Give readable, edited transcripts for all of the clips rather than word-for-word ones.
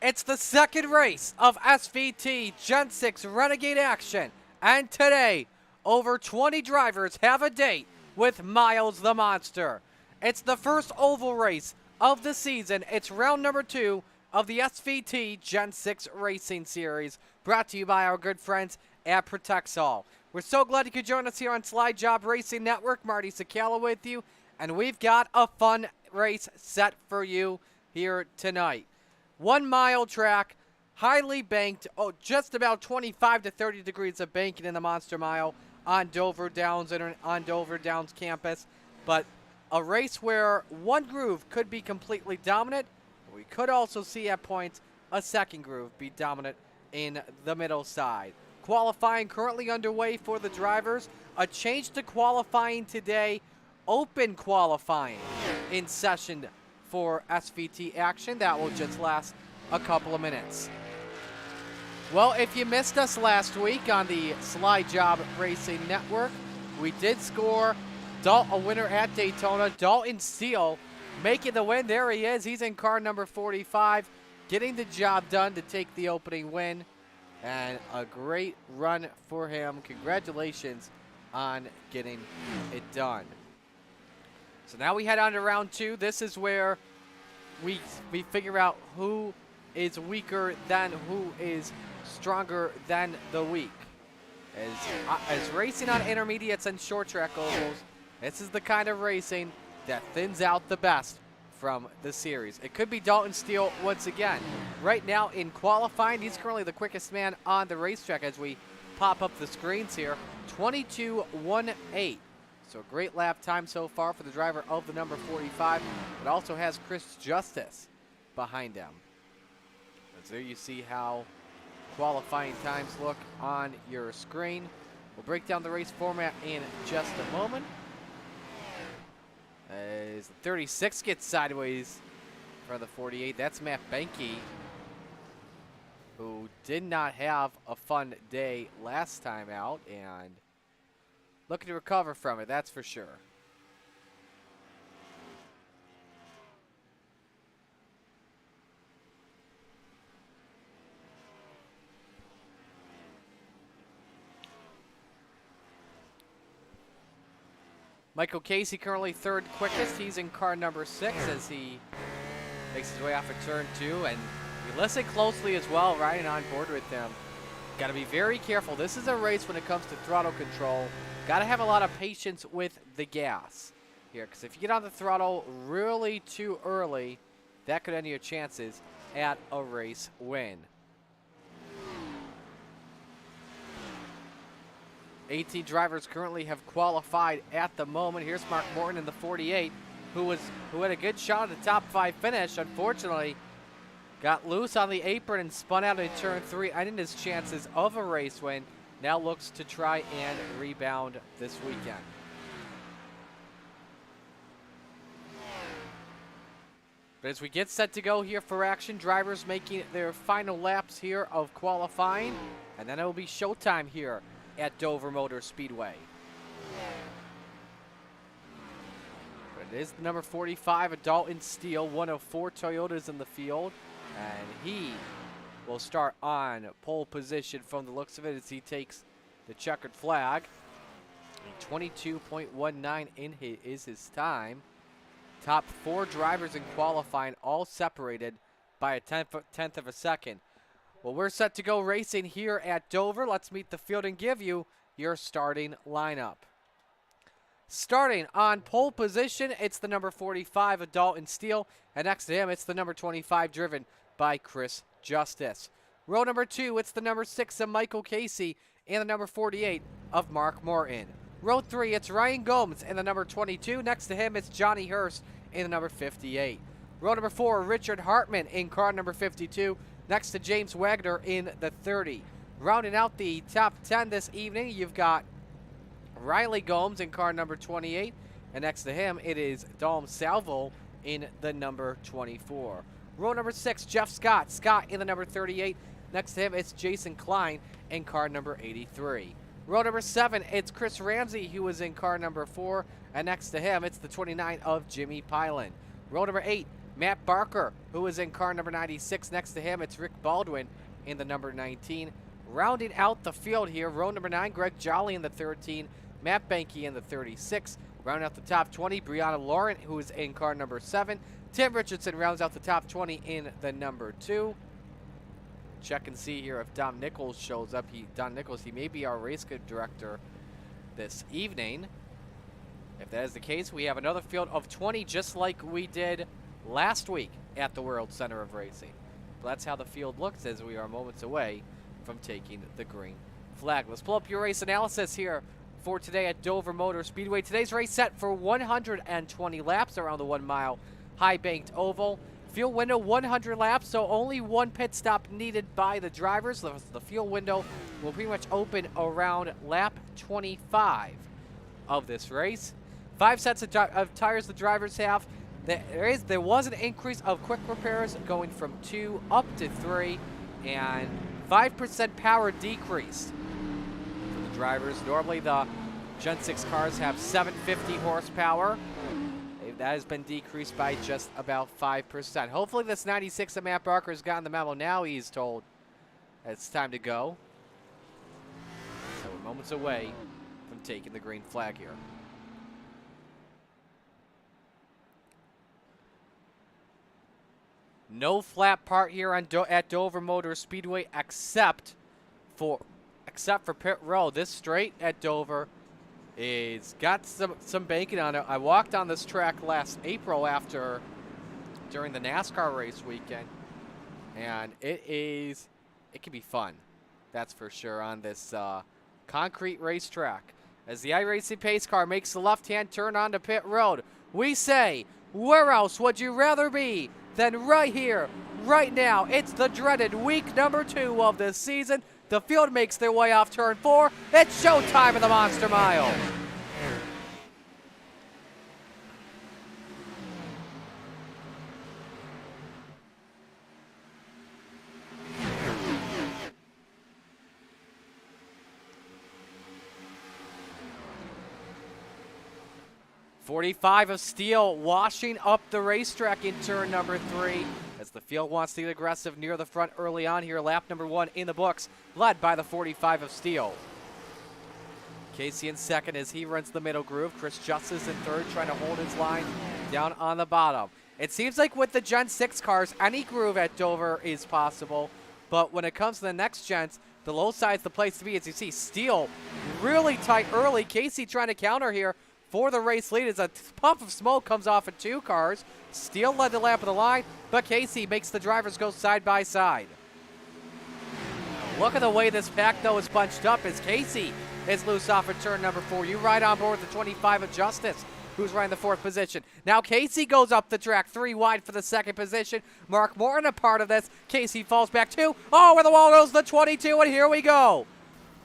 It's the second race of SVT Gen 6 Renegade action, and today, over 20 drivers have a date with Miles the Monster. It's the first oval race of the season. It's round number 2 of the SVT Gen 6 Racing Series, brought to you by our good friends at Protexol. We're so glad you could join us here on Slide Job Racing Network. Marty Sakala with you, and we've got a fun race set for you here tonight. 1 mile track, highly banked, just about 25 to 30 degrees of banking in the Monster Mile on Dover Downs and on Dover Downs campus. But a race where one groove could be completely dominant. We could also see at points a second groove be dominant in the middle side. Qualifying currently underway for the drivers. A change to qualifying today. Open qualifying in session for SVT action. That will just last a couple of minutes. Well, if you missed us last week on the Slide Job Racing Network, we did score a winner at Daytona. Dalton Steele making the win. There he is. He's in car number 45, getting the job done to take the opening win. And a great run for him. Congratulations on getting it done. So now we head on to round 2. This is where we figure out who is weaker than who is stronger than the weak. As racing on intermediates and short track ovals, this is the kind of racing that thins out the best from the series. It could be Dalton Steele once again. Right now in qualifying, he's currently the quickest man on the racetrack as we pop up the screens here. 22.18. So a great lap time so far for the driver of the number 45. It also has Chris Justice behind him. As there you see how qualifying times look on your screen. We'll break down the race format in just a moment. As the 36 gets sideways for the 48. That's Matt Benke, who did not have a fun day last time out and looking to recover from it, that's for sure. Michael Casey currently third quickest. He's in car number 6 as he makes his way off of turn 2. And you listen closely as well, riding on board with them. Got to be very careful. This is a race when it comes to throttle control. Got to have a lot of patience with the gas here, because if you get on the throttle really too early, that could end your chances at a race win. 18 drivers currently have qualified at the moment. Here's Mark Morton in the 48, who had a good shot at the top 5 finish. Unfortunately, got loose on the apron and spun out in turn 3, ending his chances of a race win. Now looks to try and rebound this weekend. But as we get set to go here for action, drivers making their final laps here of qualifying, and then it will be showtime here at Dover Motor Speedway. But it is the number 45, a Dalton Steele, one of 4 Toyotas in the field, and he will start on pole position from the looks of it as he takes the checkered flag. 22.19 is his time. Top 4 drivers in qualifying, all separated by a tenth of a second. Well, we're set to go racing here at Dover. Let's meet the field and give you your starting lineup. Starting on pole position, it's the number 45, a Dalton Steele, and next to him, it's the number 25, driven by Chris Justice. Row number 2, it's the number 6 of Michael Casey and the number 48 of Mark Morton. Row 3, it's Ryan Gomes and the number 22. Next to him, it's Johnny Hurst in the number 58. Row number 4, Richard Hartman in car number 52. Next to James Wagner in the 30. Rounding out the top 10 this evening, you've got Riley Gomes in car number 28. And next to him, it is Dom Salvo in the number 24. Row number 6, Jeff Scott. Scott in the number 38. Next to him, it's Jason Klein in car number 83. Row number 7, it's Chris Ramsey, who is in car number 4. And next to him, it's the 29 of Jimmy Pylan. Row number 8, Matt Barker, who is in car number 96. Next to him, it's Rick Baldwin in the number 19. Rounding out the field here, row number 9, Greg Jolly in the 13. Matt Banky in the 36. Rounding out the top 20, Brianna Laurent, who is in car number 7. Tim Richardson rounds out the top 20 in the number 2. Check and see here if Don Nichols shows up. Don Nichols, he may be our race director this evening. If that is the case, we have another field of 20 just like we did last week at the World Center of Racing. But that's how the field looks as we are moments away from taking the green flag. Let's pull up your race analysis here for today at Dover Motor Speedway. Today's race set for 120 laps around the 1 mile high banked oval. Fuel window 100 laps, so only one pit stop needed by the drivers. The fuel window will pretty much open around lap 25 of this race. 5 sets of tires the drivers have. There was an increase of quick repairs going from 2 up to 3, and 5% power decrease for the drivers. Normally the Gen 6 cars have 750 horsepower. That has been decreased by just about 5%. Hopefully this 96 of Matt Barker has gotten the memo. Now he's told it's time to go. So we're moments away from taking the green flag here. No flat part here on at Dover Motor Speedway except for pit row. This straight at Dover is got some banking on it. I walked on this track last April during the NASCAR race weekend, and it can be fun, that's for sure, on this concrete racetrack. As the iRacing pace car makes the left-hand turn onto pit road, we say, where else would you rather be than right here, right now? It's the dreaded week number 2 of this season. The field makes their way off turn 4. It's showtime in the Monster Mile. .45 of steel washing up the racetrack in turn number 3 as the field wants to get aggressive near the front early on here. Lap number 1 in the books, led by the .45 of steel. Casey in second as he runs the middle groove. Chris Justice in third, trying to hold his line down on the bottom. It seems like with the Gen 6 cars, any groove at Dover is possible, but when it comes to the next gens, the low side's the place to be. As you see, steel really tight early. Casey trying to counter here for the race lead as a puff of smoke comes off of 2 cars. Steele led the lap of the line, but Casey makes the drivers go side by side. Look at the way this pack, though, is bunched up as Casey is loose off of turn number 4. You ride on board with the 25 of Justice, who's running the 4th position. Now Casey goes up the track 3 wide for the 2nd position. Mark Morton a part of this. Casey falls back 2. Oh, where the wall goes the 22, and here we go.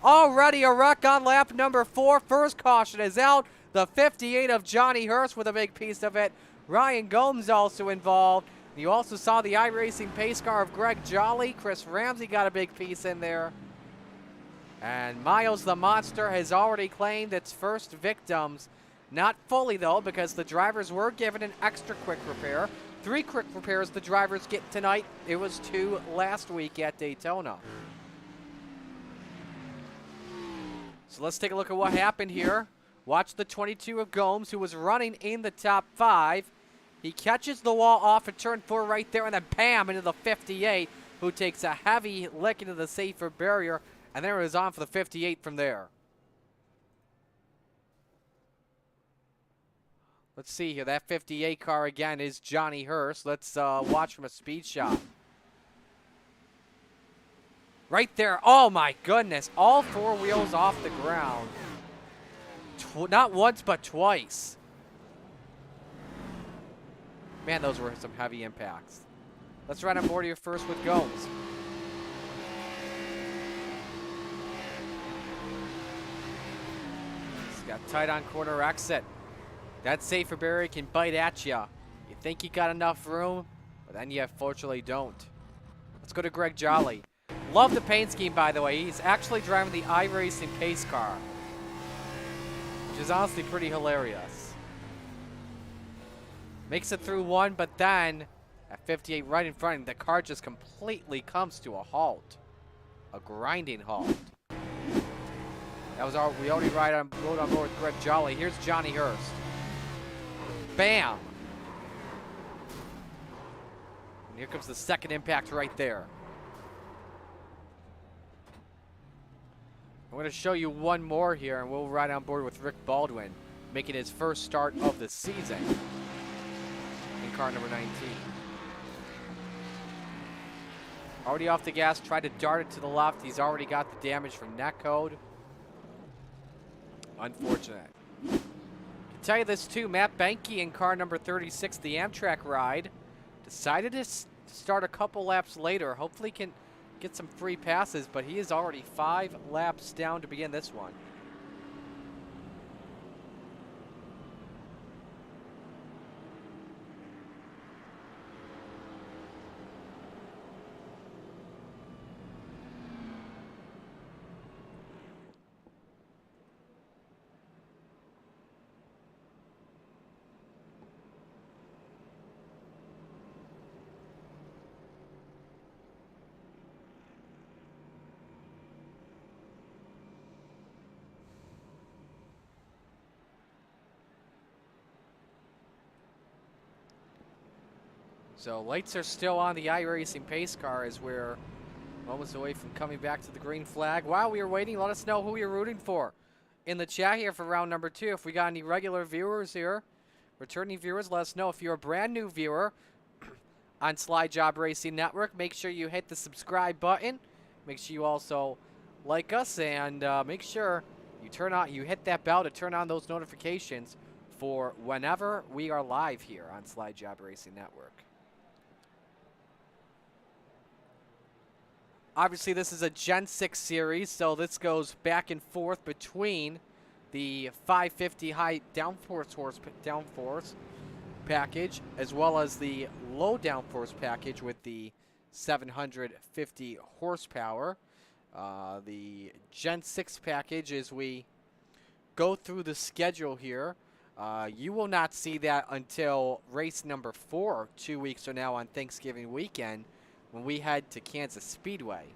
Already a wreck on lap number 4. First caution is out. The 58 of Johnny Hurst with a big piece of it. Ryan Gomes also involved. You also saw the iRacing pace car of Greg Jolly. Chris Ramsey got a big piece in there. And Miles the Monster has already claimed its first victims. Not fully, though, because the drivers were given an extra quick repair. 3 quick repairs the drivers get tonight. It was 2 last week at Daytona. So let's take a look at what happened here. Watch the 22 of Gomes, who was running in the top 5. He catches the wall off at turn 4 right there, and then bam, into the 58, who takes a heavy lick into the safer barrier, and then it was on for the 58 from there. Let's see here. That 58 car again is Johnny Hurst. Let's watch from a speed shot. Right there. Oh, my goodness. All 4 wheels off the ground. Not once, but twice. Man, those were some heavy impacts. Let's ride on board here first with Gomes. He's got tight on corner exit. That safer barrier can bite at you. You think you got enough room, but then you unfortunately don't. Let's go to Greg Jolly. Love the paint scheme, by the way. He's actually driving the iRacing pace car, which is honestly pretty hilarious. Makes it through 1, but then At 58 right in front, and the car just completely comes to a halt. A grinding halt. That was we already rode on board with Greg Jolly. Here's Johnny Hurst. Bam! And here comes the second impact right there. I'm going to show you one more here, and we'll ride on board with Rick Baldwin, making his first start of the season in car number 19. Already off the gas, tried to dart it to the left. He's already got the damage from net code. Unfortunate. I can tell you this too, Matt Benke in car number 36, the Amtrak ride, decided to start a couple laps later. Hopefully can get some free passes, but he is already 5 laps down to begin this one. So lights are still on the iRacing pace car as we're moments away from coming back to the green flag. While we are waiting, let us know who you're rooting for in the chat here for round number 2. If we got any regular viewers here, returning viewers, let us know. If you're a brand new viewer on Slide Job Racing Network, make sure you hit the subscribe button. Make sure you also like us, and make sure you hit that bell to turn on those notifications for whenever we are live here on Slide Job Racing Network. Obviously, this is a Gen 6 series, so this goes back and forth between the 550 high downforce package as well as the low downforce package with the 750 horsepower. The Gen 6 package, as we go through the schedule here, you will not see that until race number 4, 2 weeks from now on Thanksgiving weekend, when we head to Kansas Speedway.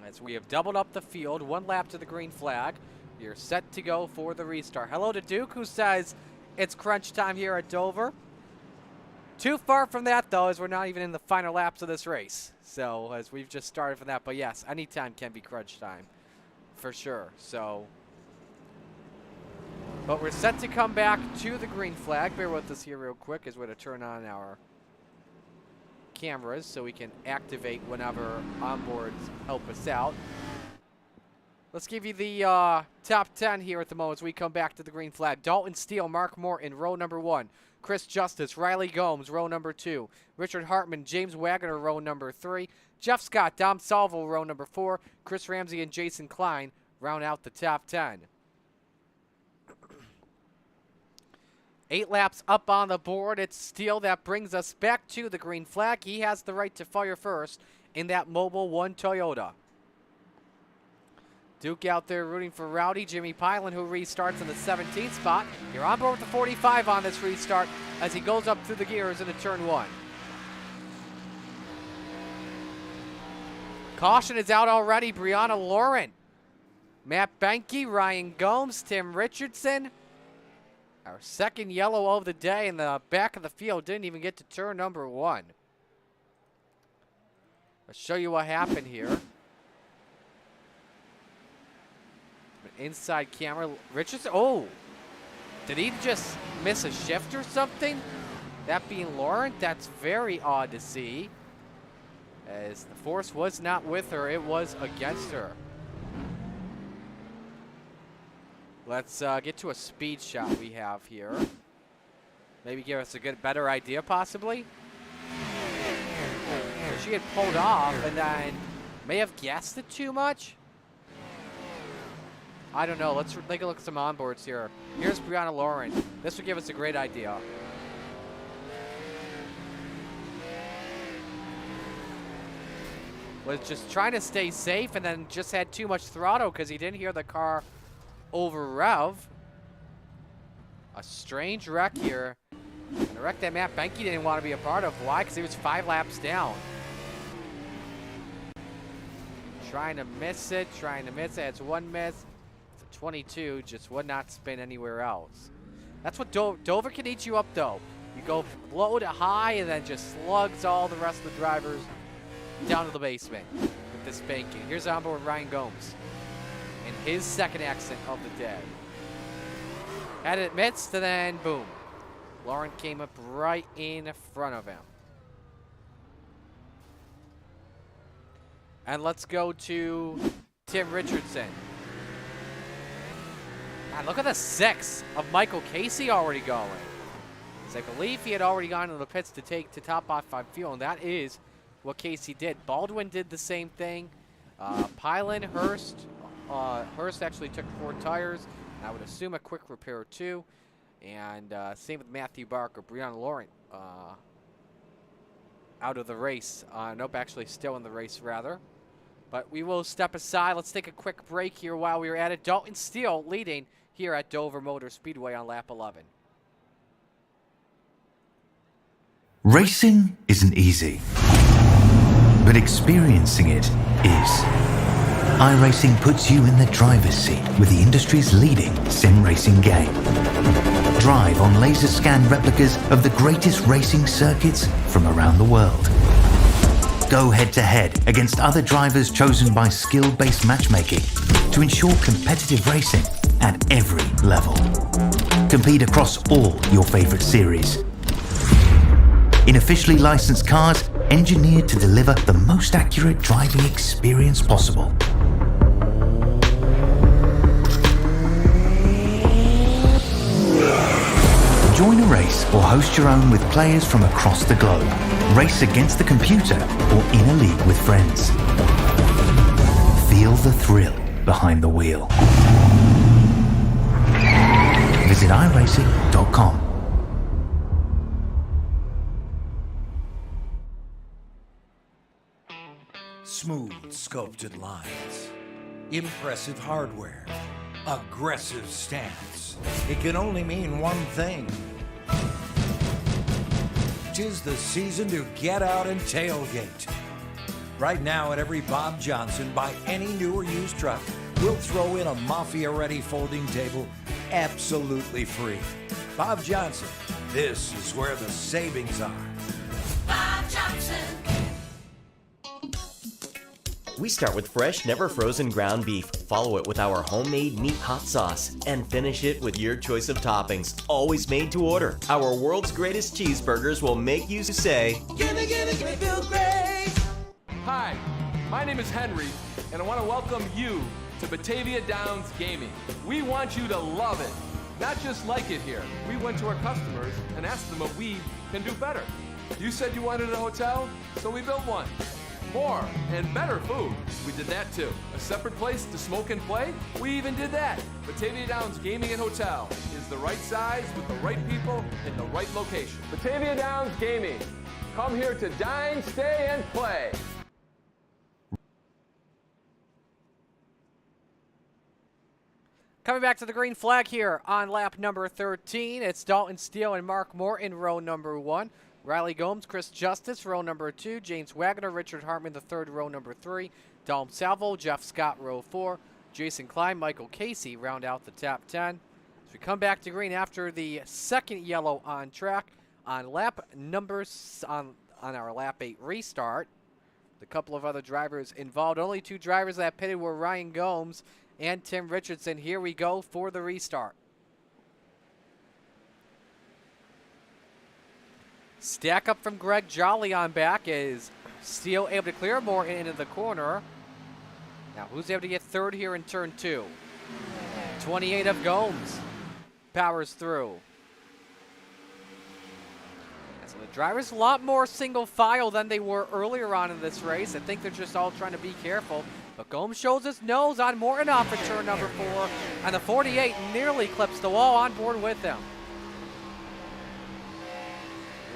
As we have doubled up the field, 1 lap to the green flag, we are set to go for the restart. Hello to Duke, who says it's crunch time here at Dover. Too far from that, though, as we're not even in the final laps of this race. So, as we've just started from that. But yes, anytime can be crunch time, for sure. So, but we're set to come back to the green flag. Bear with us here real quick as we're going to turn on our cameras so we can activate whenever onboards help us out. Let's give you the top 10 here at the moment as we come back to the green flag. Dalton Steele, Mark Moore in row number 1. Chris Justice, Riley Gomes, row number 2. Richard Hartman, James Wagner, row number 3. Jeff Scott, Dom Salvo, row number 4. Chris Ramsey and Jason Klein round out the top 10. 8 laps up on the board. It's Steele that brings us back to the green flag. He has the right to fire first in that Mobil 1 Toyota. Duke out there rooting for Rowdy. Jimmy Pilan, who restarts in the 17th spot. You're on board with the 45 on this restart as he goes up through the gears into turn 1. Caution is out already. Brianna Lauren, Matt Benke, Ryan Gomes, Tim Richardson. Our second yellow of the day in the back of the field. Didn't even get to turn number 1. I'll show you what happened here. An inside camera. Richardson. Oh! Did he just miss a shift or something? That being Laurent, that's very odd to see. As the force was not with her, it was against her. Let's get to a speed shot we have here. Maybe give us a better idea, possibly. So she had pulled off and then may have guessed it too much. I don't know. Let's take a look at some onboards here. Here's Brianna Lauren. This would give us a great idea. Was just trying to stay safe and then just had too much throttle because he didn't hear the car over rev. A strange wreck here And a wreck that Matt Benke didn't want to be a part of. Why? Because he was 5 laps down. Trying to miss it, It's one miss. It's a 22, just would not spin anywhere else. That's what Dover can eat you up, though. You go low to high and then just slugs all the rest of the drivers down to the basement with this spanking. Here's on board Ryan Gomes in his second accident of the day. Had it missed, and then boom. Lauren came up right in front of him. And let's go to Tim Richardson. God, look at the 6 of Michael Casey already going. I believe he had already gone into the pits to top off on fuel, and that is what Casey did. Baldwin did the same thing. Pylon, Hurst actually took 4 tires. I would assume a quick repair too. And same with Matthew Barker, Breon Laurent out of the race. Nope, actually still in the race rather. But we will step aside. Let's take a quick break here while we're at it. Dalton Steele leading here at Dover Motor Speedway on lap 11. Racing isn't easy, but experiencing it is. iRacing puts you in the driver's seat with the industry's leading sim racing game. Drive on laser scan replicas of the greatest racing circuits from around the world. Go head to head against other drivers chosen by skill-based matchmaking to ensure competitive racing at every level. Compete across all your favorite series. In officially licensed cars, engineered to deliver the most accurate driving experience possible. Join a race or host your own with players from across the globe. Race against the computer or in a league with friends. Feel the thrill behind the wheel. Visit iRacing.com. Smooth sculpted lines, impressive hardware, aggressive stance. It can only mean one thing. 'Tis the season to get out and tailgate. Right now at every Bob Johnson, buy any new or used truck, we'll throw in a Mafia-ready folding table absolutely free. Bob Johnson, this is where the savings are. Bob Johnson. We start with fresh, never frozen ground beef, follow it with our homemade meat hot sauce, and finish it with your choice of toppings, always made to order. Our world's greatest cheeseburgers will make you say, Gimme, feel great. Hi, my name is Henry, and I want to welcome you to Batavia Downs Gaming. We want you to love it, not just like it here. We went to our customers and asked them what we can do better. You said you wanted a hotel, so we built one. More and better food. We did that too. A separate place to smoke and play? We even did that. Batavia Downs Gaming and Hotel is the right size with the right people in the right location. Batavia Downs Gaming. Come here to dine, stay, and play. Coming back to the green flag here on lap number 13. It's Dalton Steele and Mark Morton, row number 1. Riley Gomes, Chris Justice, row number 2. James Wagner, Richard Hartman, the third, row number 3. Dom Salvo, Jeff Scott, row 4. Jason Klein, Michael Casey round out the top 10. As we come back to green after the second yellow on track on lap numbers on our lap 8 restart. The couple of other drivers involved. Only 2 drivers that pitted were Ryan Gomes and Tim Richardson. Here we go for the restart. Stack up from Greg Jolly on back. Is Steele able to clear Morton into the corner? Now who's able to get third here in turn 2? 28 of Gomes powers through. And so the drivers a lot more single file than they were earlier on in this race. I think they're just all trying to be careful. But Gomes shows his nose on Morton off at turn number 4. And the 48 nearly clips the wall on board with him.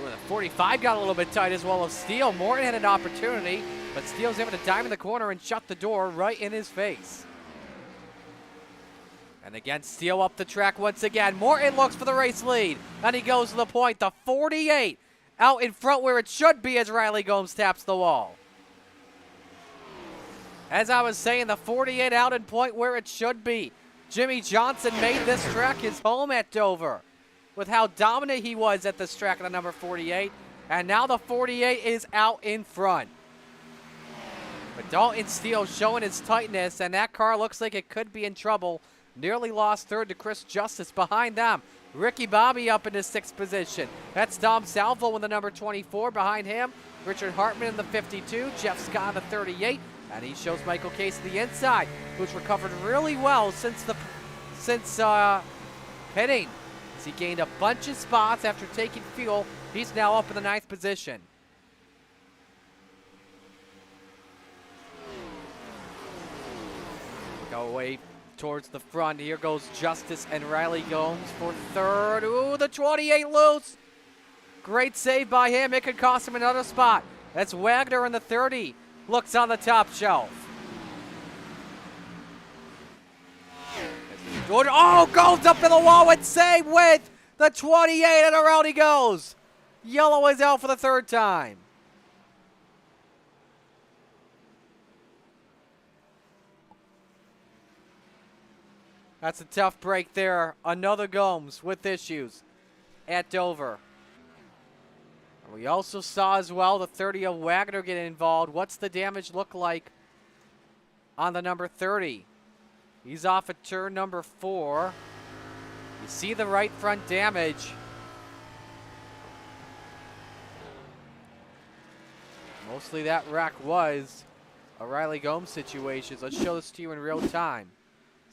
Ooh, the 45 got a little bit tight as well as Steele. Morton had an opportunity, but Steele's able to dive in the corner and shut the door right in his face. And again, Steele up the track once again. Morton looks for the race lead. And he goes to the point. The 48 out in front where it should be as Riley Gomes taps the wall. As I was saying, the 48 out in point where it should be. Jimmy Johnson made this track his home at Dover with how dominant he was at this track in the number 48. And now the 48 is out in front. But Dalton Steele showing his tightness, and that car looks like it could be in trouble. Nearly lost third to Chris Justice behind them. Ricky Bobby up into 6th position. That's Dom Salvo in the number 24. Behind him, Richard Hartman in the 52. Jeff Scott in the 38. And he shows Michael Case to the inside, who's recovered really well since pitting. As he gained a bunch of spots after taking fuel. He's now up in the 9th position. Go away towards the front. Here goes Justice and Riley Gomes for third. Ooh, the 28 loose. Great save by him. It could cost him another spot. That's Wagner in the 30. Looks on the top shelf. Oh, goes up to the wall and save with the 28, and around he goes. Yellow is out for the 3rd time. That's a tough break there. Another Gomes with issues at Dover. And we also saw as well the 30 of Wagner get involved. What's the damage look like on the number 30? He's off at turn number 4. You see the right front damage. Mostly that wreck was a Riley Gomes situation. Let's show this to you in real time.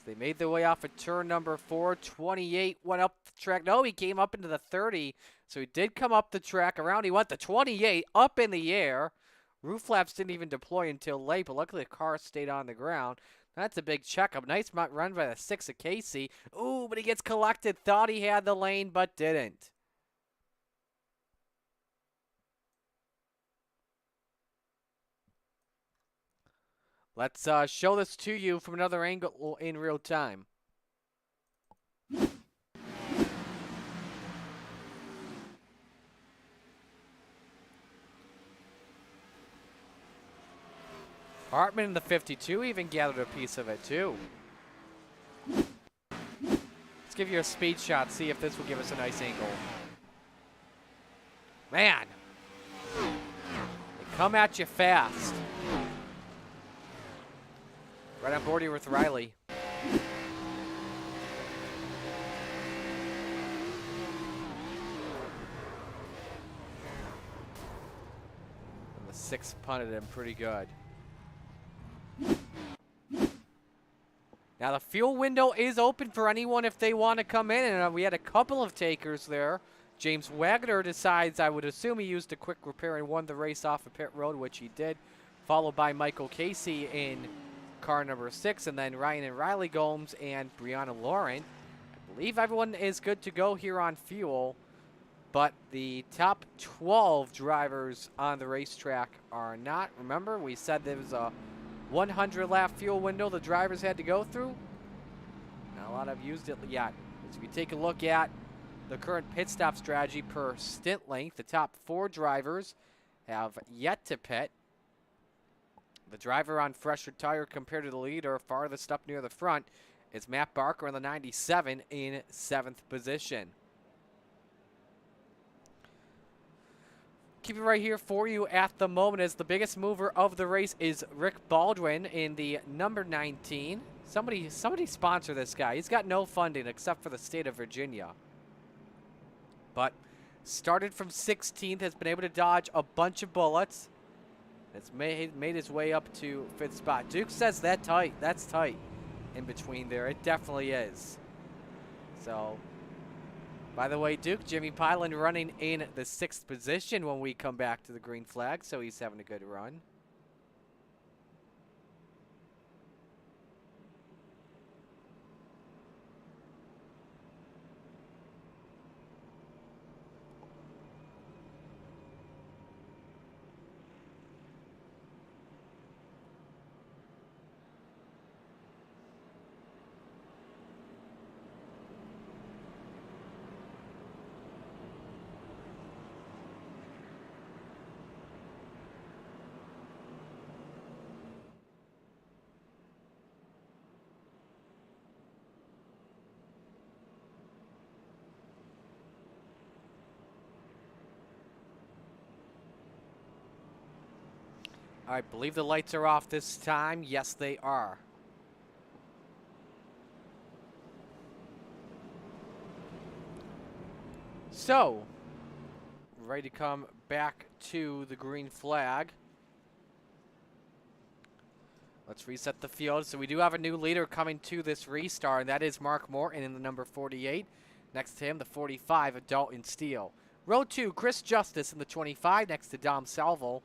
They made their way off at turn number 4. 28 went up the track. No, he came up into the 30. So he did come up the track. Around he went. The 28 up in the air. Roof flaps didn't even deploy until late, but luckily the car stayed on the ground. That's a big checkup. Nice run by the 6 of Casey. Ooh, but he gets collected. Thought he had the lane, but didn't. Let's show this to you from another angle in real time. Hartman in the 52 even gathered a piece of it too. Let's give you a speed shot, see if this will give us a nice angle. Man, they come at you fast. Right on board here with Riley. And the 6 punted him pretty good. Now the fuel window is open for anyone if they want to come in, and we had a couple of takers there. James Wagner decides, I would assume he used a quick repair and won the race off of pit road, which he did, followed by Michael Casey in car number 6, and then Ryan and Riley Gomes and Brianna Lauren. I believe everyone is good to go here on fuel, but the top 12 drivers on the racetrack are not. Remember, we said there was a 100 lap fuel window the drivers had to go through. Not a lot have used it yet. As if you take a look at the current pit stop strategy per stint length, the top 4 drivers have yet to pit. The driver on fresher tire compared to the leader farthest up near the front is Matt Barker in the 97 in 7th position. Keep it right here for you at the moment as the biggest mover of the race is Rick Baldwin in the number 19. Somebody sponsor this guy. He's got no funding except for the state of Virginia. But started from 16th, has been able to dodge a bunch of bullets. It's made his way up to 5th spot. Duke says that's tight in between there. It definitely is. So, by the way, Duke, Jimmy Pyland running in the 6th position when we come back to the green flag, so he's having a good run. I believe the lights are off this time. Yes, they are. So, ready to come back to the green flag. Let's reset the field. So we do have a new leader coming to this restart, and that is Mark Morton in the number 48. Next to him, the 45 of Dalton Steele. Row 2, Chris Justice in the 25, next to Dom Salvo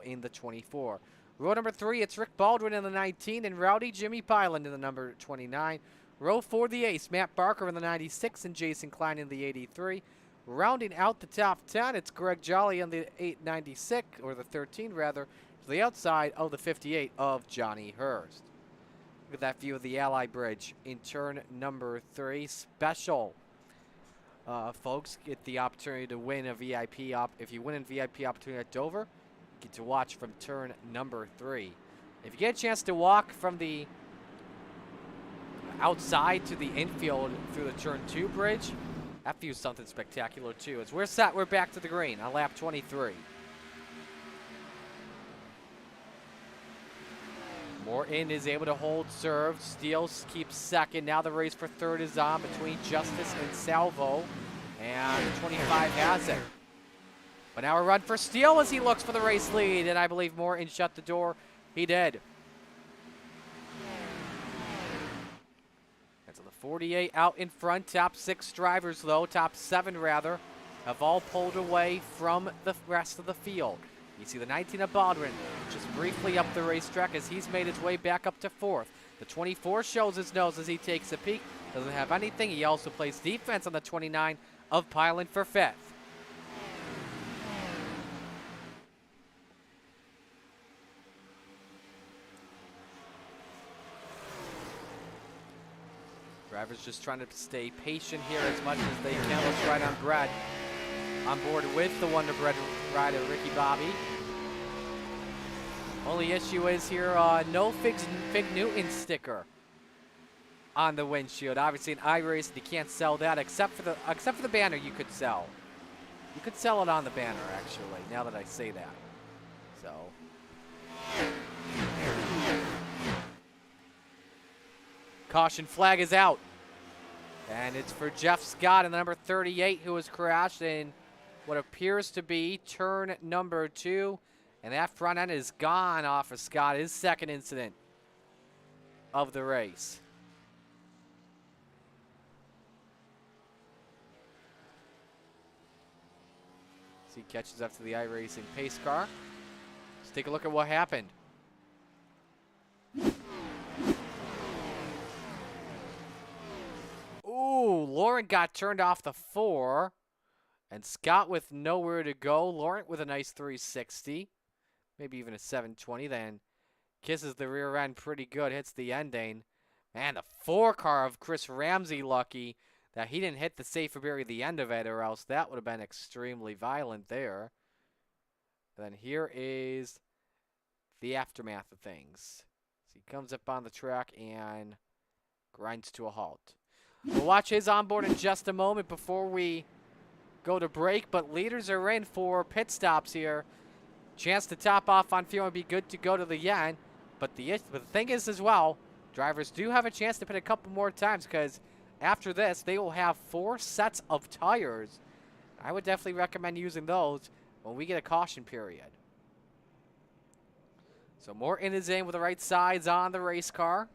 in the 24. Row number 3, it's Rick Baldwin in the 19, and Rowdy Jimmy Pyland in the number 29. Row 4, the ace, Matt Barker in the 96, and Jason Klein in the 83. Rounding out the top 10, it's Greg Jolly in the 896, or the 13 rather, to the outside of the 58 of Johnny Hurst. Look at that view of the Ally Bridge in turn number 3. Special. Folks, get the opportunity to win a VIP if you win a VIP opportunity at Dover, you get to watch from turn number 3. If you get a chance to walk from the outside to the infield through the turn 2 bridge, that view's something spectacular too. As we're set, we're back to the green on lap 23. Morton is able to hold serve. Steele keeps second. Now the race for third is on between Justice and Salvo. And 25 has it. But now a run for Steele as he looks for the race lead. And I believe Morton shut the door. He did. And so the 48 out in front. Top 6 drivers, though. Top 7, rather, have all pulled away from the rest of the field. You see the 19 of Baldwin just briefly up the racetrack as he's made his way back up to 4th. The 24 shows his nose as he takes a peek. Doesn't have anything. He also plays defense on the 29 of Pyland for 5th. Drivers just trying to stay patient here as much as they can. Let's ride on Brad. On board with the Wonder Bread rider, Ricky Bobby. Only issue is here, no Fig Newton sticker on the windshield. Obviously, in iRacing, you can't sell that except for the banner. You could sell. You could sell it on the banner, actually. Now that I say that, so. Caution flag is out, and it's for Jeff Scott in the number 38, who has crashed in what appears to be turn number 2. And that front end is gone off of Scott, his second incident of the race. So he catches up to the iRacing pace car. Let's take a look at what happened. Ooh, Lauren got turned off the 4. And Scott with nowhere to go. Laurent with a nice 360. Maybe even a 720. Then kisses the rear end pretty good. Hits the ending. Man, the 4 car of Chris Ramsey lucky that he didn't hit the safer berry at the end of it, or else that would have been extremely violent there. And then here is the aftermath of things. So he comes up on the track and grinds to a halt. We'll watch his onboard in just a moment before we go to break, but leaders are in for pit stops here. Chance to top off on fuel and be good to go to the end. But the thing is as well, drivers do have a chance to pit a couple more times because after this, they will have 4 sets of tires. I would definitely recommend using those when we get a caution period. So Morton is in with the right sides on the race car.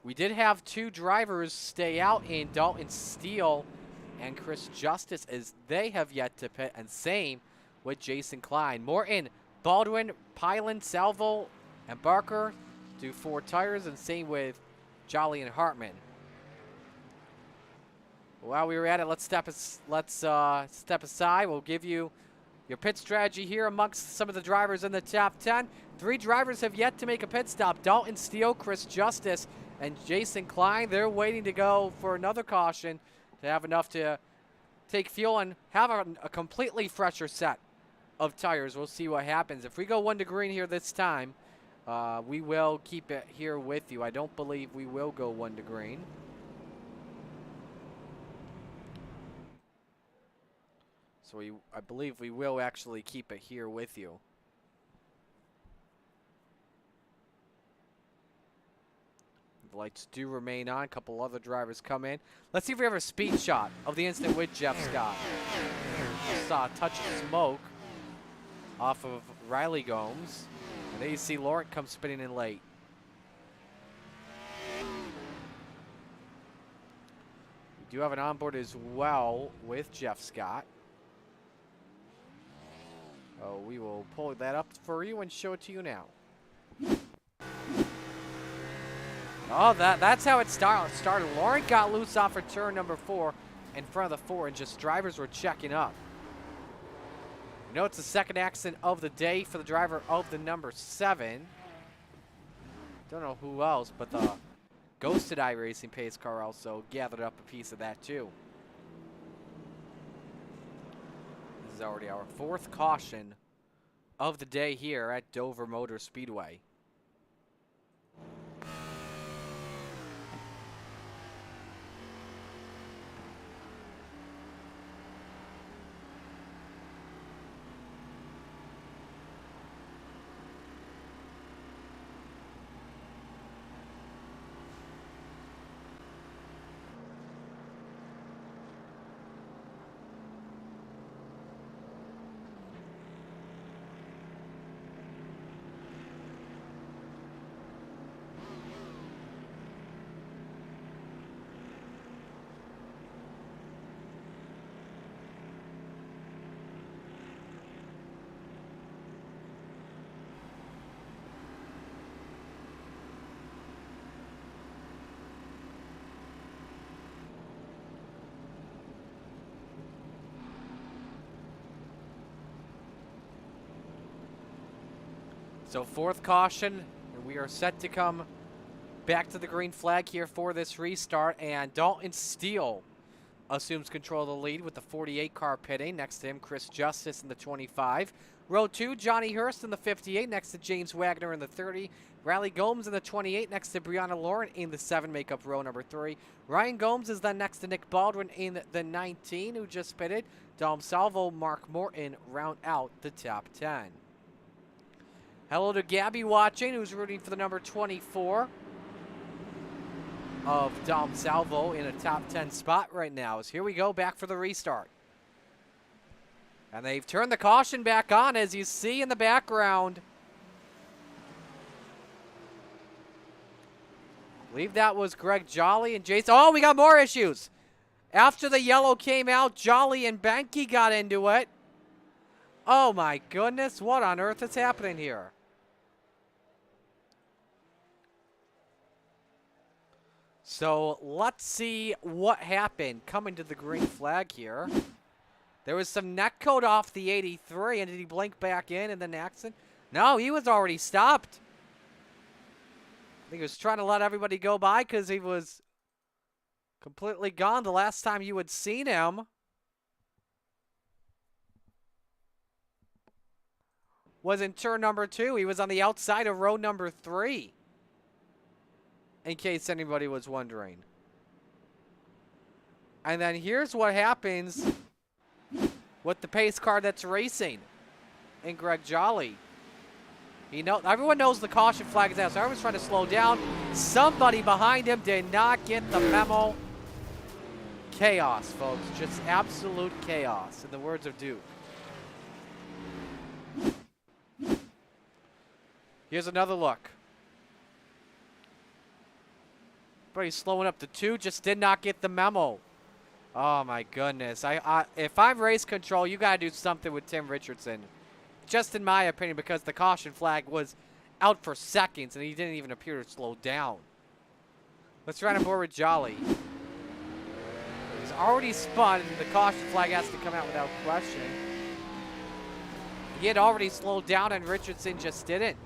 We did have 2 drivers stay out in Dalton Steele and Chris Justice as they have yet to pit, and same with Jason Klein. Morton, Baldwin, Pyland, Salvo, and Barker do 4 tires, and same with Jolly and Hartman. While we were at it, let's step aside. We'll give you your pit strategy here amongst some of the drivers in the top 10. 3 drivers have yet to make a pit stop. Dalton Steele, Chris Justice, and Jason Klein. They're waiting to go for another caution to have enough to take fuel and have a completely fresher set of tires. We'll see what happens. If we go 1 to green here this time, we will keep it here with you. I don't believe we will go 1 to green. So I believe we will actually keep it here with you. lights do remain on. A couple other drivers come in. Let's see if we have a speed shot of the incident with Jeff Scott. Saw a touch of smoke off of Riley Gomes. And then you see Laurent come spinning in late. We do have an onboard as well with Jeff Scott. Oh, we will pull that up for you and show it to you now. Oh, that's how it started. Laurent got loose off of turn number 4 in front of the 4, and just drivers were checking up. You know, it's the second accident of the day for the driver of the number 7. Don't know who else, but the Ghosted Eye Racing pace car also gathered up a piece of that too. This is already our 4th caution of the day here at Dover Motor Speedway. So 4th caution, and we are set to come back to the green flag here for this restart. And Dalton Steele assumes control of the lead with the 48 car pitting. Next to him, Chris Justice in the 25. Row 2, Johnny Hurst in the 58. Next to James Wagner in the 30. Riley Gomes in the 28. Next to Brianna Laurent in the 7. Make up row number 3. Ryan Gomes is then next to Nick Baldwin in the 19, who just pitted. Dom Salvo, Mark Morton round out the top 10. Hello to Gabby watching, who's rooting for the number 24 of Dom Salvo in a top 10 spot right now. So here we go, back for the restart. And they've turned the caution back on, as you see in the background. I believe that was Greg Jolly and Jason. Oh, we got more issues. After the yellow came out, Jolly and Benke got into it. Oh my goodness, what on earth is happening here? So let's see what happened coming to the green flag here. There was some neck code off the 83, and did he blink back in and then accident? No, he was already stopped. I think he was trying to let everybody go by because he was completely gone the last time you had seen him. Was in turn number 2. He was on the outside of row number 3. In case anybody was wondering. And then here's what happens with the pace car that's racing in Greg Jolly. Everyone knows the caution flag is out, so everyone's trying to slow down. Somebody behind him did not get the memo. Chaos, folks. Just absolute chaos, in the words of Duke. Here's another look. Everybody's slowing up. The 2 just did not get the memo. Oh my goodness. If I'm race control, you gotta do something with Tim Richardson. Just in my opinion, because the caution flag was out for seconds and he didn't even appear to slow down. Let's run aboard with Jolly. He's already spun, and the caution flag has to come out without question. He had already slowed down and Richardson just didn't.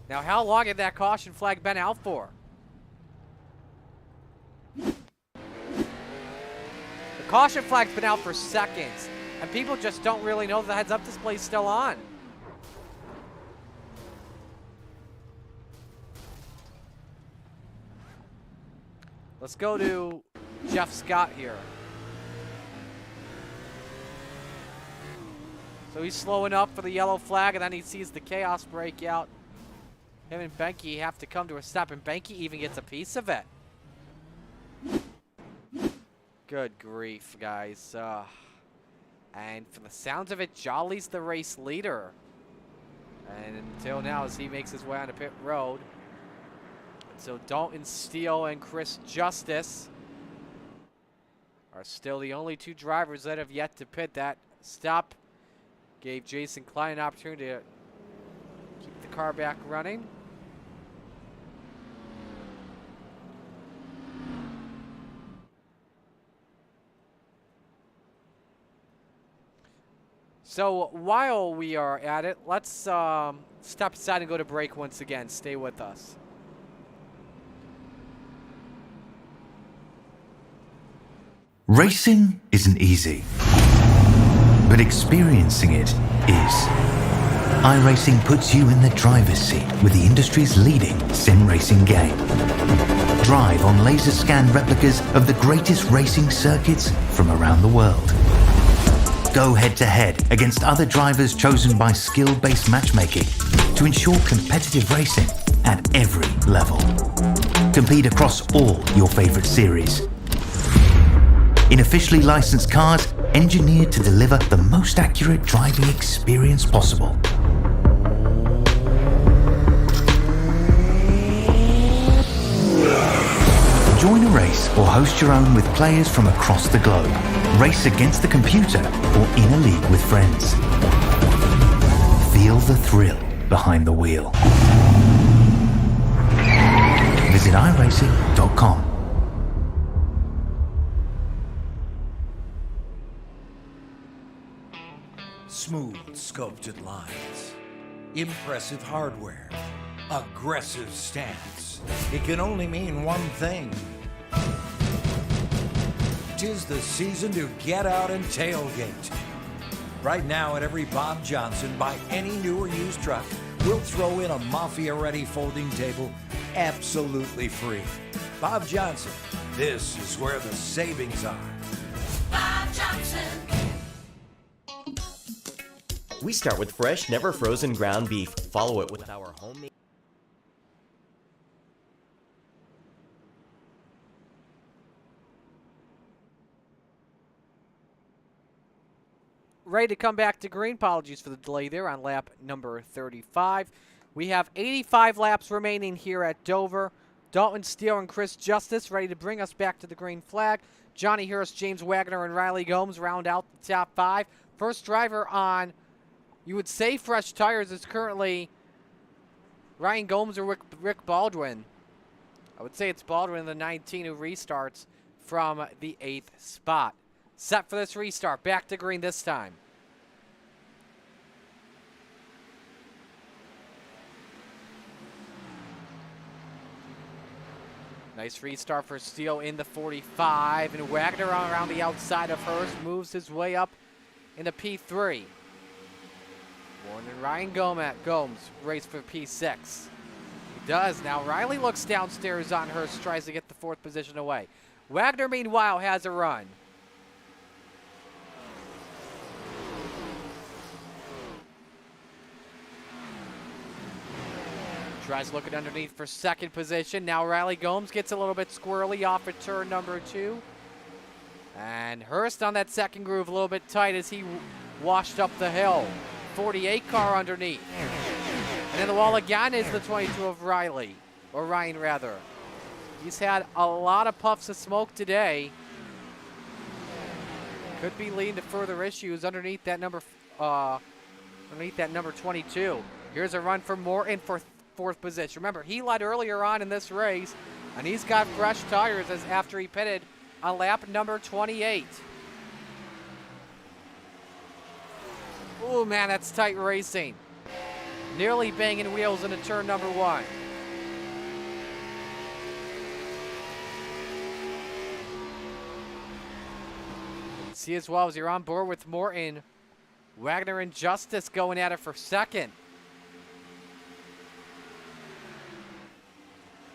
Now, how long had that caution flag been out for? The caution flag's been out for seconds, and people just don't really know the heads-up display's still on. Let's go to Jeff Scott here. So he's slowing up for the yellow flag, and then he sees the chaos break out. Him and Benke have to come to a stop, and Benke even gets a piece of it. Good grief, guys. And from the sounds of it, Jolly's the race leader. And until now, as he makes his way onto pit road. So Dalton Steele and Chris Justice are still the only two drivers that have yet to pit. That stop gave Jason Klein an opportunity to keep the car back running. So while we are at it, let's step aside and go to break once again. Stay with us. Racing isn't easy, but experiencing it is. iRacing puts you in the driver's seat with the industry's leading sim racing game. Drive on laser scan replicas of the greatest racing circuits from around the world. Go head to head against other drivers chosen by skill-based matchmaking to ensure competitive racing at every level. Compete across all your favorite series. In officially licensed cars, engineered to deliver the most accurate driving experience possible. Join a race or host your own with players from across the globe. Race against the computer or in a league with friends. Feel the thrill behind the wheel. Visit iRacing.com. Smooth sculpted lines, impressive hardware, aggressive stance. It can only mean one thing. 'Tis the season to get out and tailgate. Right now at every Bob Johnson, buy any new or used truck, we'll throw in a Mafia-ready folding table absolutely free. Bob Johnson, this is where the savings are. Bob Johnson. We start with fresh, never frozen ground beef. Follow it with our homemade. Ready to come back to green. Apologies for the delay there on lap number 35. We have 85 laps remaining here at Dover. Dalton Steele and Chris Justice ready to bring us back to the green flag. Johnny Harris, James Wagner, and Riley Gomes round out the top five. First driver on, you would say, fresh tires is currently Ryan Gomes or Rick Baldwin. I would say it's Baldwin, the 19, who restarts from the 8th spot. Set for this restart. Back to green this time. Nice restart for Steele in the 45. And Wagner around the outside of Hurst moves his way up into P3. Warren and Ryan Gomes race for P6. He does. Now Riley looks downstairs on Hurst, tries to get the 4th position away. Wagner, meanwhile, has a run. Tries looking underneath for 2nd position. Now Riley Gomes gets a little bit squirrely off at turn number 2. And Hurst on that 2nd groove a little bit tight as he washed up the hill. 48 car underneath. And then the wall again is the 22 of Riley, or Ryan rather. He's had a lot of puffs of smoke today. Could be leading to further issues underneath that number 22. Here's a run for Morton for 4th position. Remember, he led earlier on in this race, and he's got fresh tires as after he pitted on lap number 28. Oh man, that's tight racing. Nearly banging wheels into turn number 1. See as well as you're on board with Morton, Wagner and Justice going at it for 2nd.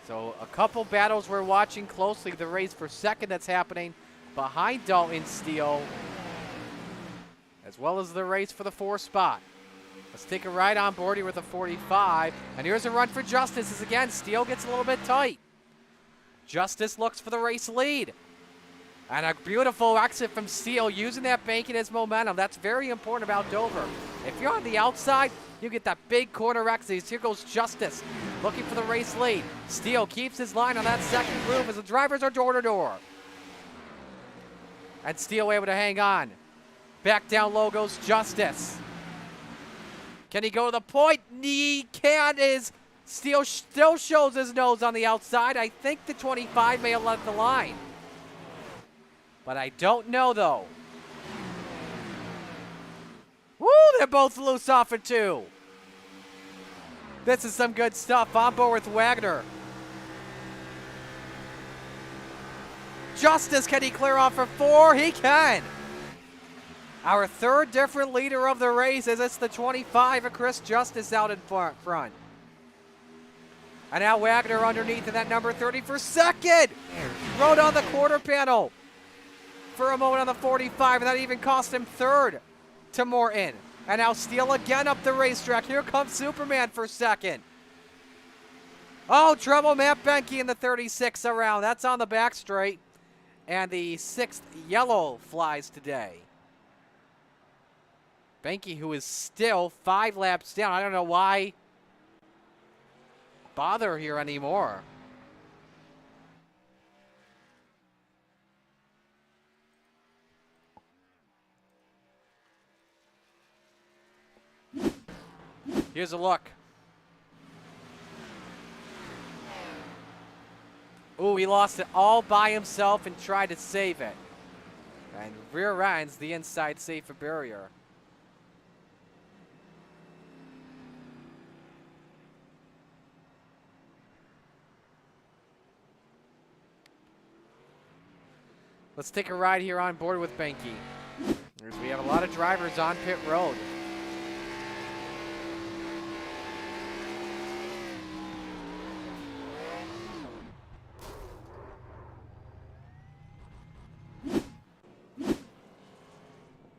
So a couple battles we're watching closely. The race for 2nd that's happening behind Dalton Steele, as well as the race for the 4th spot. A Let's take a ride on board here with a 45. And here's a run for Justice as again, Steele gets a little bit tight. Justice looks for the race lead. And a beautiful exit from Steele, using that banking as momentum. That's very important about Dover. If you're on the outside, you get that big corner exit. Here goes Justice, looking for the race lead. Steele keeps his line on that second groove as the drivers are door to door. And Steele able to hang on. Back down low goes Justice. Can he go to the point? He can. Steele still shows his nose on the outside. I think the 25 may have left the line. But I don't know, though. Woo, they're both loose off of 2. This is some good stuff. On board with Wagner. Justice, can he clear off for 4? He can. Our third different leader of the race as it's the 25 of Chris Justice out in front. And now Wagner underneath in that number 30 for second. Rode on the quarter panel for a moment on the 45, and that even cost him third to Morton. And now Steele again up the racetrack. Here comes Superman for second. Oh, trouble, Matt Benke in the 36 around. That's on the back straight. And the 6th yellow flies today. Benke, who is still 5 laps down. I don't know why bother here anymore. Here's a look. Ooh, he lost it all by himself and tried to save it. And rear ends the inside safer barrier. Let's take a ride here on board with Benke. We have a lot of drivers on pit road.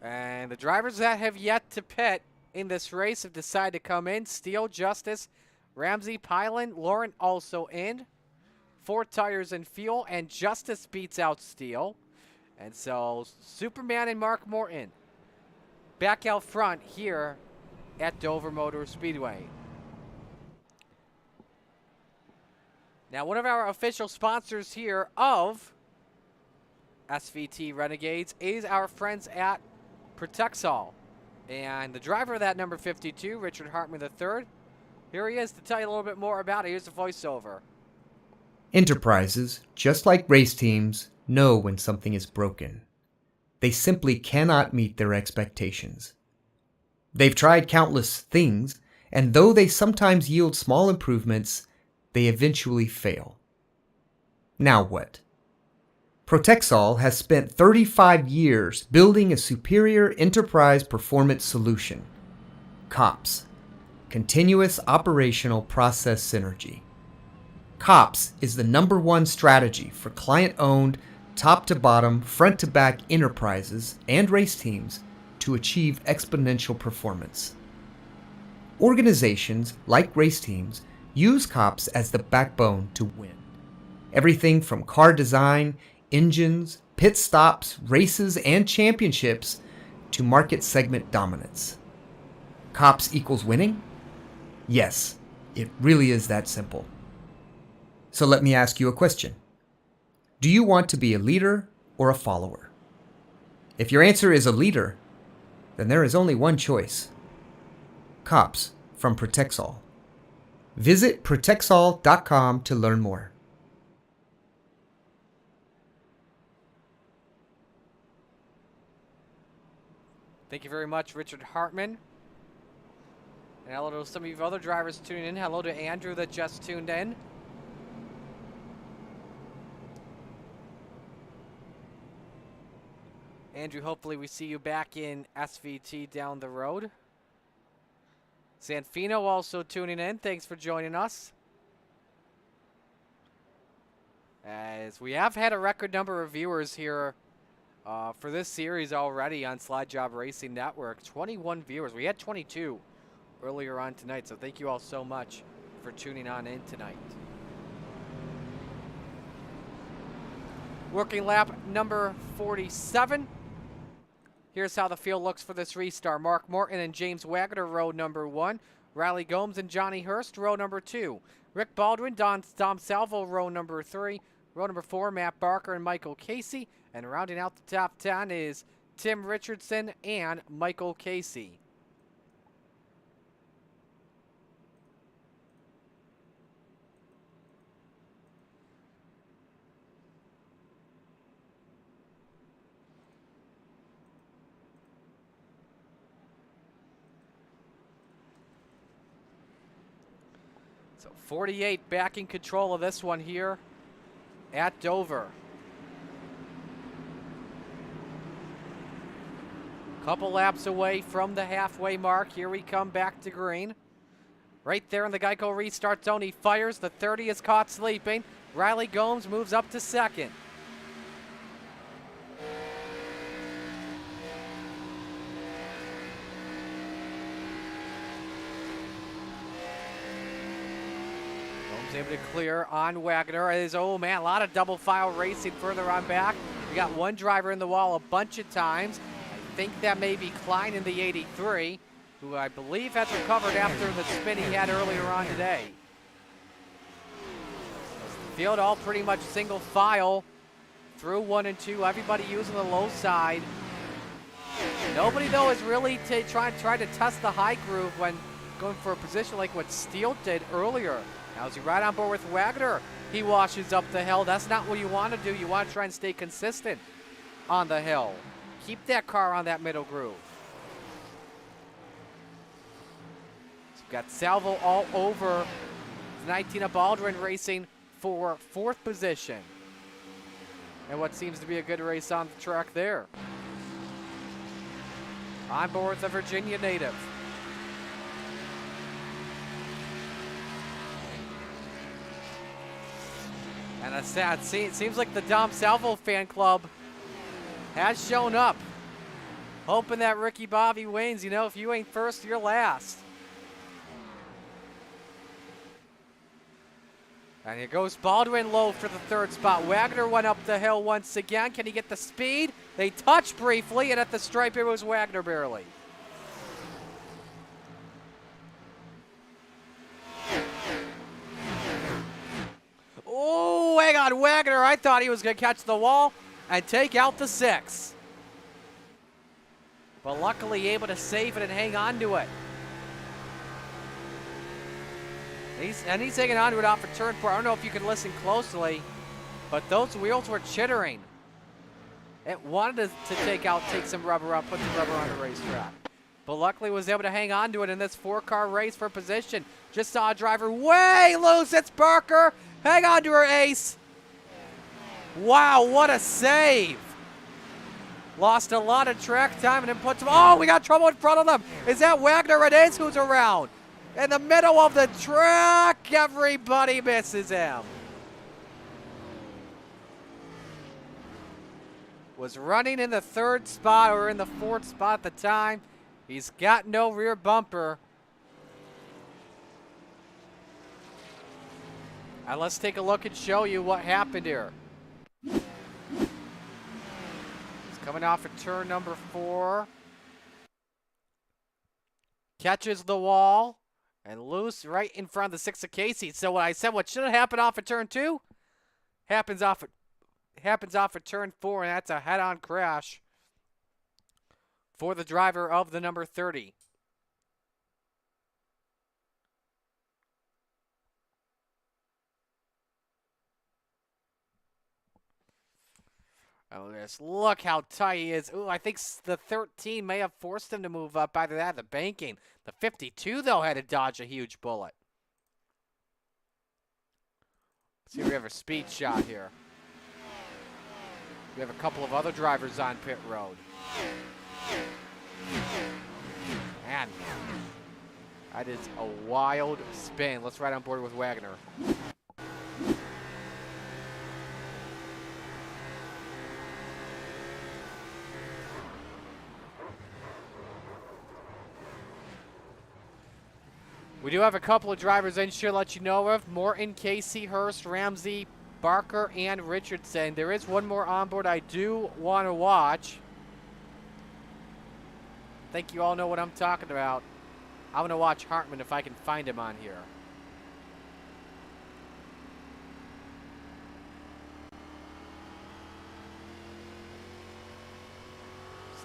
And the drivers that have yet to pit in this race have decided to come in. Steele, Justice, Ramsey, Pylan, Lauren also in. 4 tires and fuel, and Justice beats out Steele. And so Superman and Mark Morton back out front here at Dover Motor Speedway. Now, one of our official sponsors here of SVT Renegades is our friends at Protexol. And the driver of that number 52, Richard Hartman III, here he is to tell you a little bit more about it. Here's the voiceover. Enterprises, just like race teams, know when something is broken. They simply cannot meet their expectations. They've tried countless things, and though they sometimes yield small improvements, they eventually fail. Now what? Protexol has spent 35 years building a superior enterprise performance solution. COPS, Continuous Operational Process Synergy. COPS is the #1 strategy for client-owned, top-to-bottom, front-to-back enterprises and race teams to achieve exponential performance. Organizations, like race teams, use COPS as the backbone to win. Everything from car design, engines, pit stops, races, and championships to market segment dominance. COPS equals winning? Yes, it really is that simple. So let me ask you a question. Do you want to be a leader or a follower? If your answer is a leader, then there is only one choice. COPS from Protexol. Visit Protexol.com to learn more. Thank you very much, Richard Hartman. And hello to some of you other drivers tuning in. Hello to Andrew that just tuned in. Andrew, hopefully we see you back in SVT down the road. Sanfino also tuning in. Thanks for joining us. As we have had a record number of viewers here for this series already on Slide Job Racing Network. 21 viewers. We had 22 earlier on tonight. So thank you all so much for tuning on in tonight. Working lap number 47. Here's how the field looks for this restart. Mark Morton and James Wagner, row number 1. Riley Gomes and Johnny Hurst, row number 2. Rick Baldwin, Dom Salvo, row number 3. Row number 4, Matt Barker and Michael Casey. And rounding out the top 10 is Tim Richardson and Michael Casey. So 48 back in control of this one here at Dover. Couple laps away from the halfway mark. Here we come back to green. Right there in the Geico restart zone, he fires. The 30 is caught sleeping. Riley Gomes moves up to second. Able to clear on Wagner. Oh man, a lot of double file racing further on back. We got one driver in the wall a bunch of times. I think that may be Klein in the 83, who I believe has recovered after the spin he had earlier on today. The field all pretty much single file through 1 and 2. Everybody using the low side. Nobody though is really trying to test the high groove when going for a position like what Steele did earlier. Now as you ride on board with Wagner, he washes up the hill. That's not what you want to do. You want to try and stay consistent on the hill. Keep that car on that middle groove. So you've got Salvo all over 19 of Baldwin racing for 4th position. And what seems to be a good race on the track there. On board with the Virginia native. And a sad scene. It seems like the Dom Salvo fan club has shown up. Hoping that Ricky Bobby wins. You know, if you ain't first, you're last. And here goes Baldwin low for the 3rd spot. Wagner went up the hill once again. Can he get the speed? They touched briefly, and at the stripe it was Wagner barely. Oh, hang on, Wagner. I thought he was going to catch the wall and take out the 6. But luckily able to save it and hang on to it. He's hanging on to it off of turn 4. I don't know if you can listen closely, but those wheels were chittering. It wanted to take some rubber up, put some rubber on the racetrack. But luckily was able to hang on to it in this 4-car race for position. Just saw a driver way loose. It's Barker. Hang on to her, Ace. Wow, what a save. Lost a lot of track time and then put some. Oh, we got trouble in front of them. Is that Wagner? It is who's around. In the middle of the track, everybody misses him. Was running in the 3rd spot or in the 4th spot at the time. He's got no rear bumper. And let's take a look and show you what happened here. He's coming off of turn number 4. Catches the wall. And loose right in front of the 6 of Casey. So what I said, what should have happened off of turn 2, happens off of turn 4, and that's a head-on crash for the driver of the number 30. Oh, just look how tight he is. Ooh, I think the 13 may have forced him to move up. Either that or the banking. The 52, though, had to dodge a huge bullet. Let's see if we have a speed shot here. We have a couple of other drivers on pit road. Man, that is a wild spin. Let's ride on board with Wagner. We do have a couple of drivers in here to let you know of. Morton, Casey, Hurst, Ramsey, Barker, and Richardson. There is one more on board I do want to watch. I think you all know what I'm talking about. I'm going to watch Hartman if I can find him on here.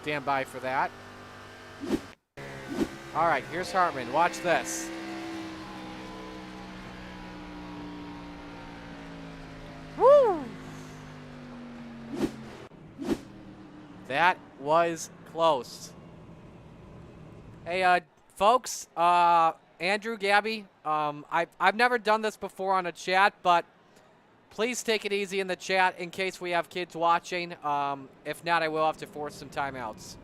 Stand by for that. All right, here's Hartman. Watch this. Woo! That was close. Hey, folks, Andrew, Gabby, I've never done this before on a chat, but please take it easy in the chat in case we have kids watching. If not, I will have to force some timeouts.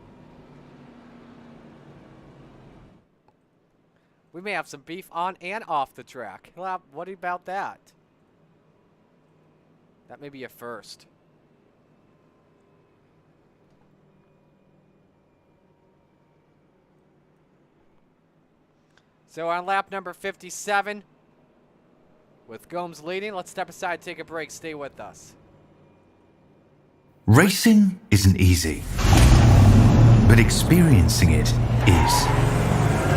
We may have some beef on and off the track. Well, what about that? That may be a first. So on lap number 57, with Gomes leading, let's step aside, take a break, stay with us. Racing isn't easy, but experiencing it is.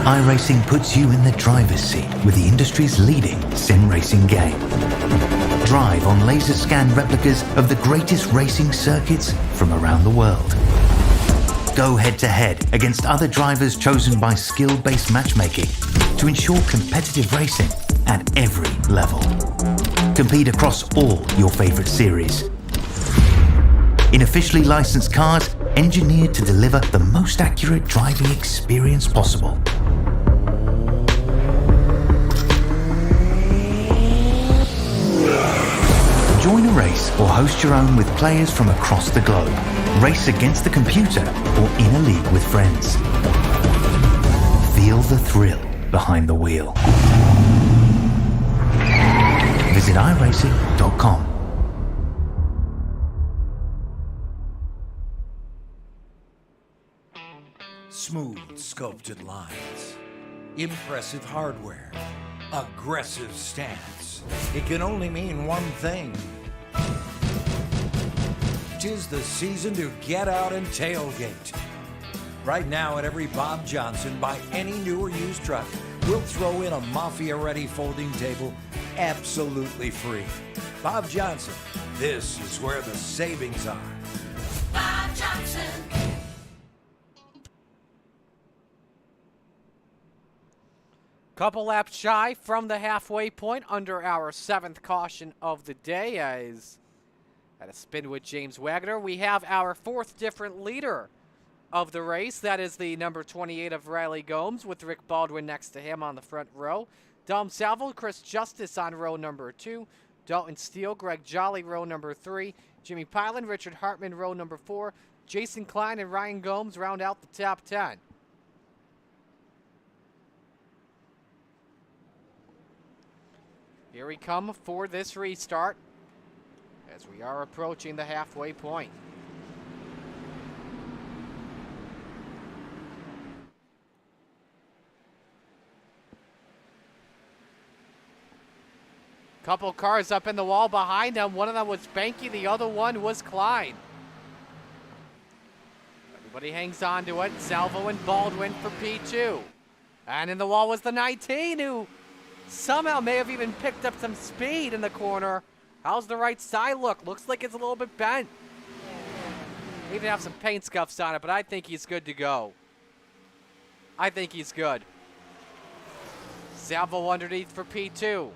iRacing puts you in the driver's seat with the industry's leading sim racing game. Drive on laser scan replicas of the greatest racing circuits from around the world. Go head to head against other drivers chosen by skill-based matchmaking to ensure competitive racing at every level. Compete across all your favorite series. In officially licensed cars engineered to deliver the most accurate driving experience possible. Join a race or host your own with players from across the globe. Race against the computer or in a league with friends. Feel the thrill behind the wheel. Visit iRacing.com. Smooth sculpted lines, impressive hardware, aggressive stance. It can only mean one thing. 'Tis the season to get out and tailgate. Right now at every Bob Johnson, buy any new or used truck, we'll throw in a Mafia-ready folding table absolutely free. Bob Johnson, this is where the savings are. Bob Johnson. Couple laps shy from the halfway point under our 7th caution of the day as at a spin with James Wagner. We have our 4th different leader of the race. That is the number 28 of Riley Gomes with Rick Baldwin next to him on the front row. Dom Salvo, Chris Justice on row number 2. Dalton Steele, Greg Jolly, row number 3. Jimmy Pilan, Richard Hartman, row number 4. Jason Klein and Ryan Gomes round out the top 10. Here we come for this restart as we are approaching the halfway point. Couple cars up in the wall behind them. One of them was Spanky, the other one was Klein. Everybody hangs on to it. Salvo and Baldwin for P2. And in the wall was the 19 who somehow may have even picked up some speed in the corner. How's the right side look? Looks like it's a little bit bent. Even have some paint scuffs on it, but I think he's good to go. I think he's good. Salvo underneath for P2.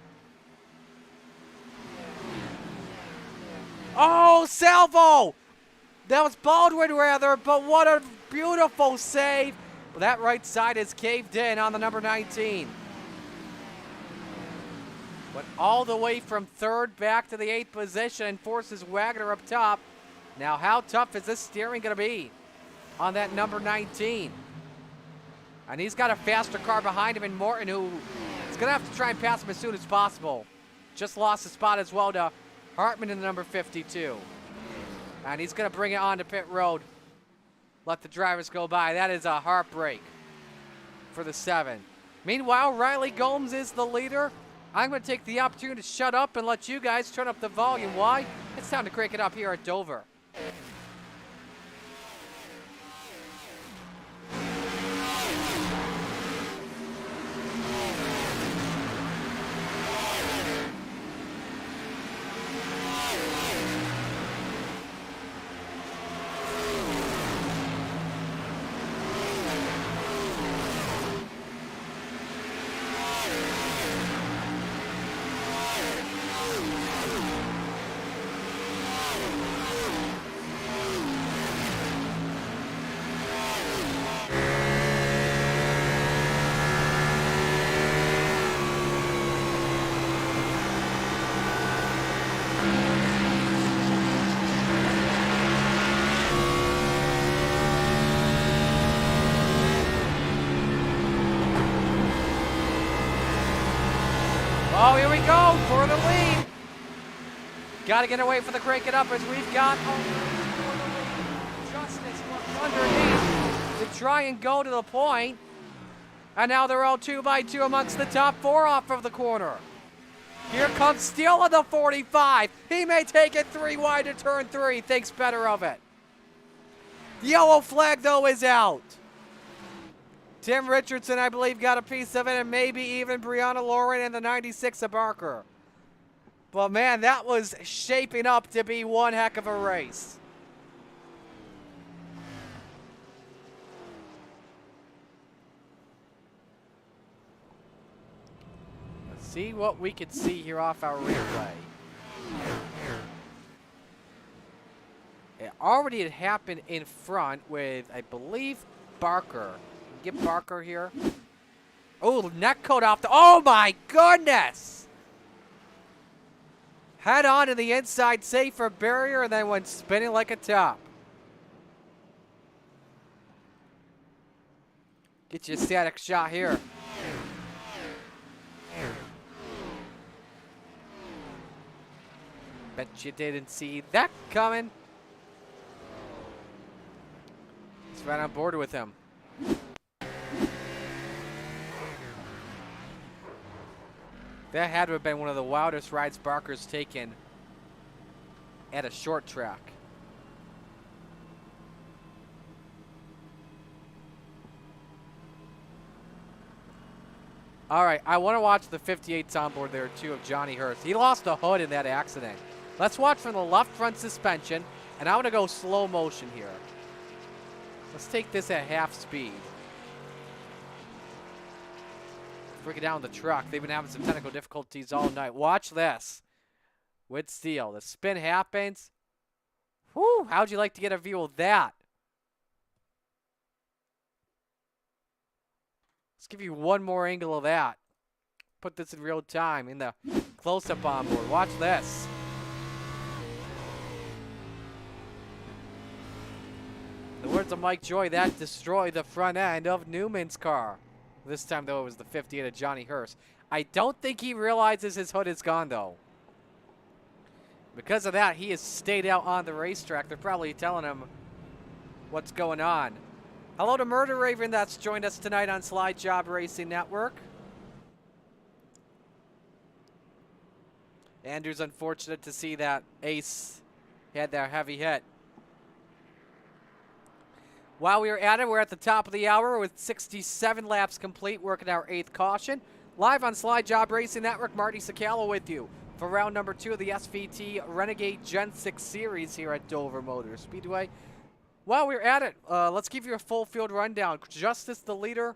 Oh, Salvo! That was Baldwin rather, but what a beautiful save. Well, that right side is caved in on the number 19. Went all the way from 3rd back to the 8th position and forces Wagner up top. Now, how tough is this steering going to be on that number 19? And he's got a faster car behind him in Morton, who is going to have to try and pass him as soon as possible. Just lost a spot as well to Hartman in the number 52. And he's going to bring it onto pit road. Let the drivers go by. That is a heartbreak for the 7. Meanwhile, Riley Gomes is the leader. I'm going to take the opportunity to shut up and let you guys turn up the volume. Why? It's time to crank it up here at Dover. Oh, here we go for the lead. Got to get away for the crank it up as we've got Justice underneath to try and go to the point. And now they're all 2 by 2 amongst the top 4 off of the corner. Here comes Steele on the 45. He may take it 3 wide to turn 3. Thinks better of it. The yellow flag, though, is out. Tim Richardson, I believe, got a piece of it, and maybe even Brianna Lauren and the 96 of Barker. But, man, that was shaping up to be one heck of a race. Let's see what we could see here off our replay. It already had happened in front with, I believe, Barker. Get Barker here. Oh, neck coat off the... Oh, my goodness! Head on to the inside safer barrier and then went spinning like a top. Get you a static shot here. Bet you didn't see that coming. It's right on board with him. That had to have been one of the wildest rides Barker's taken at a short track. All right, I want to watch the 58s on board there, too, of Johnny Hurst. He lost a hood in that accident. Let's watch from the left front suspension, and I'm going to go slow motion here. Let's take this at half speed. Break it down the truck. They've been having some technical difficulties all night. Watch this. With Steele. The spin happens. Whew, how'd you like to get a view of that? Let's give you one more angle of that. Put this in real time in the close-up on board. Watch this. In the words of Mike Joy, that destroyed the front end of Newman's car. This time, though, it was the 58 of Johnny Hurst. I don't think he realizes his hood is gone, though. Because of that, he has stayed out on the racetrack. They're probably telling him what's going on. Hello to Murder Raven that's joined us tonight on Slide Job Racing Network. Andrew's unfortunate to see that Ace had that heavy hit. While we are at it, we're at the top of the hour with 67 laps complete, working our 8th caution. Live on Slide Job Racing Network, Marty Sakala with you for round number 2 of the SVT Renegade Gen 6 Series here at Dover Motor Speedway. While we're at it, let's give you a full field rundown. Justice the leader,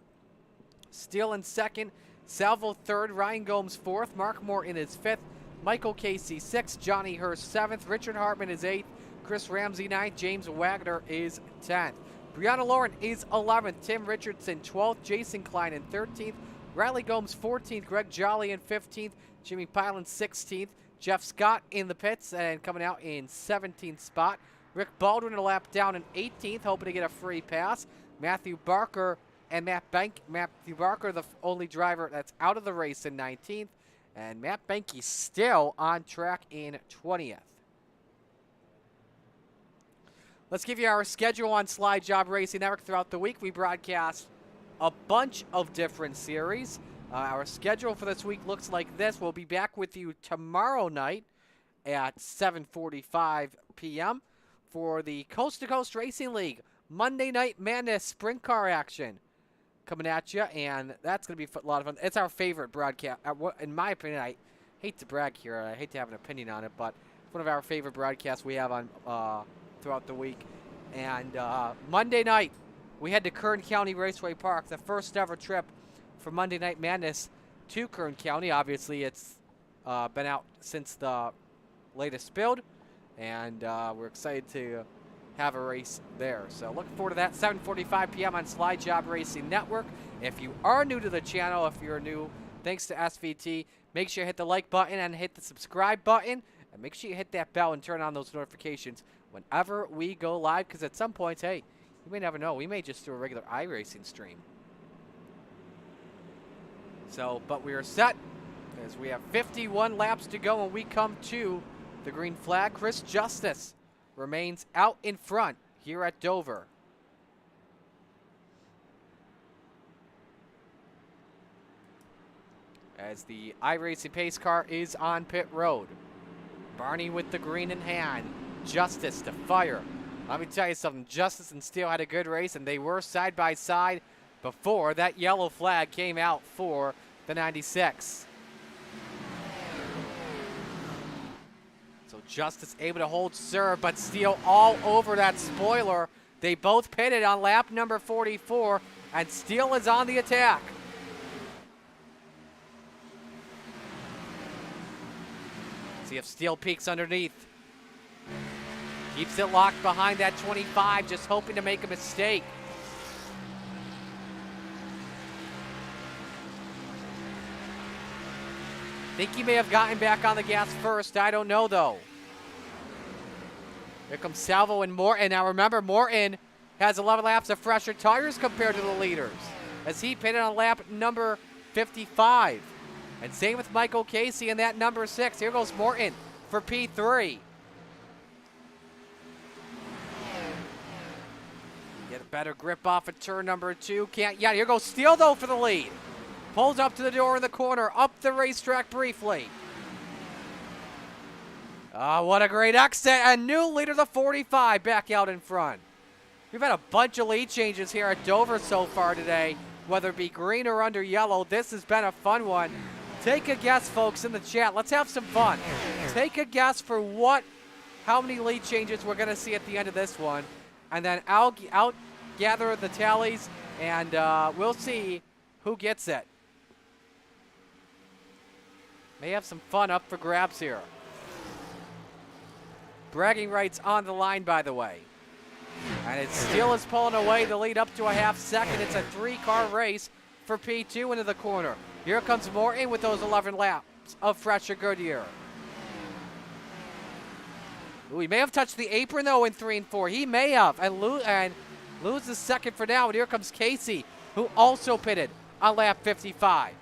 Steele in 2nd, Salvo 3rd, Ryan Gomes 4th, Mark Moore in his 5th, Michael Casey 6th, Johnny Hurst 7th, Richard Hartman is 8th, Chris Ramsey 9th, James Wagner is 10th. Brianna Lauren is 11th, Tim Richardson 12th, Jason Klein in 13th, Riley Gomes 14th, Greg Jolly in 15th, Jimmy Pilan 16th, Jeff Scott in the pits and coming out in 17th spot. Rick Baldwin a lap down in 18th, hoping to get a free pass. Matthew Barker and Matthew Barker, the only driver that's out of the race in 19th. And Matt Benke still on track in 20th. Let's give you our schedule on Slide Job Racing Network throughout the week. We broadcast a bunch of different series. Our schedule for this week looks like this. We'll be back with you tomorrow night at 7:45 p.m. for the Coast to Coast Racing League Monday Night Madness Sprint Car action coming at you, and that's going to be a lot of fun. It's our favorite broadcast. In my opinion, I hate to brag here. I hate to have an opinion on it, but it's one of our favorite broadcasts we have on throughout the week. And Monday night, we head to Kern County Raceway Park, the first ever trip for Monday Night Madness to Kern County. Obviously, it's been out since the latest build, and we're excited to have a race there. So looking forward to that. 7:45 p.m. on Slide Job Racing Network. If you are new to the channel, if you're new, thanks to SVT, make sure you hit the like button and hit the subscribe button, and make sure you hit that bell and turn on those notifications whenever we go live, because at some point, hey, you may never know, we may just do a regular iRacing stream. So, but we are set as we have 51 laps to go when we come to the green flag. Chris Justice remains out in front here at Dover. As the iRacing pace car is on pit road. Barney with the green in hand. Justice to fire. Let me tell you something. Justice and Steele had a good race, and they were side by side before that yellow flag came out for the 96. So Justice able to hold serve, but Steele all over that spoiler. They both pitted on lap number 44, and Steele is on the attack. See if Steele peeks underneath. Keeps it locked behind that 25, just hoping to make a mistake. Think he may have gotten back on the gas first. I don't know, though. Here comes Salvo and Morton. Now, remember, Morton has 11 laps of fresher tires compared to the leaders, as he pitted on lap number 55. And same with Michael Casey in that number 6. Here goes Morton for P3. Get a better grip off of turn number 2. Can't yet. Here goes Steele, though, for the lead. Pulls up to the door in the corner, up the racetrack briefly. What a great exit. A new leader, the 45, back out in front. We've had a bunch of lead changes here at Dover so far today, whether it be green or under yellow. This has been a fun one. Take a guess, folks, in the chat. Let's have some fun. Take a guess for how many lead changes we're going to see at the end of this one. And then I'll gather the tallies, and we'll see who gets it. May have some fun up for grabs here. Bragging rights on the line, by the way. And it still is pulling away the lead up to a half second. It's a 3-car race for P2 into the corner. Here comes Morton with those 11 laps of fresher Goodyear. Ooh, he may have touched the apron, though, in 3 and 4. He may have, and loses second for now. And here comes Casey, who also pitted on lap 55.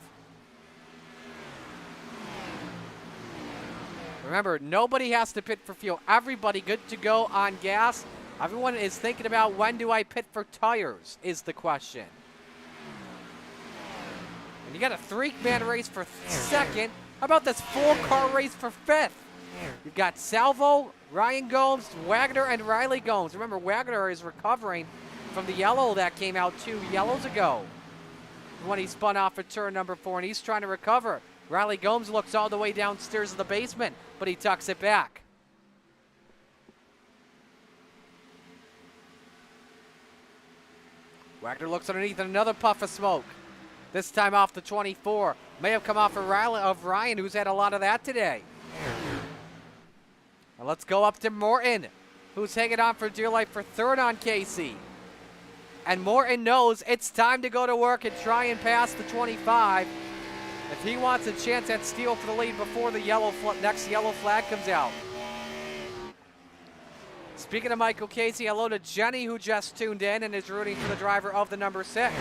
Remember, nobody has to pit for fuel. Everybody good to go on gas. Everyone is thinking about, when do I pit for tires, is the question. And you got a 3-man race for second. How about this 4-car race for 5th? You've got Salvo, Ryan Gomes, Wagner, and Riley Gomes. Remember, Wagner is recovering from the yellow that came out 2 yellows ago when he spun off at turn number 4, and he's trying to recover. Riley Gomes looks all the way downstairs of the basement, but he tucks it back. Wagner looks underneath and another puff of smoke. This time off the 24. May have come off of Ryan, who's had a lot of that today. Now let's go up to Morton, who's hanging on for dear life for 3rd on Casey. And Morton knows it's time to go to work and try and pass the 25 if he wants a chance at Steele for the lead before the next yellow flag comes out. Speaking of Michael Casey, hello to Jenny, who just tuned in and is rooting for the driver of the number 6.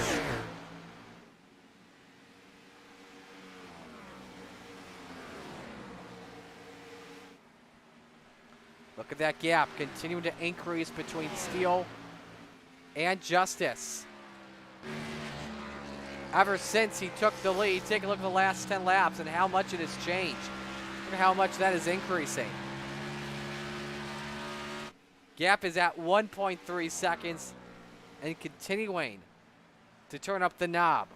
Look at that gap continuing to increase between Steele and Justice. ever since he took the lead. Take a look at the last 10 laps and how much it has changed. Look at how much that is increasing. Gap is at 1.3 seconds and continuing to turn up the knob.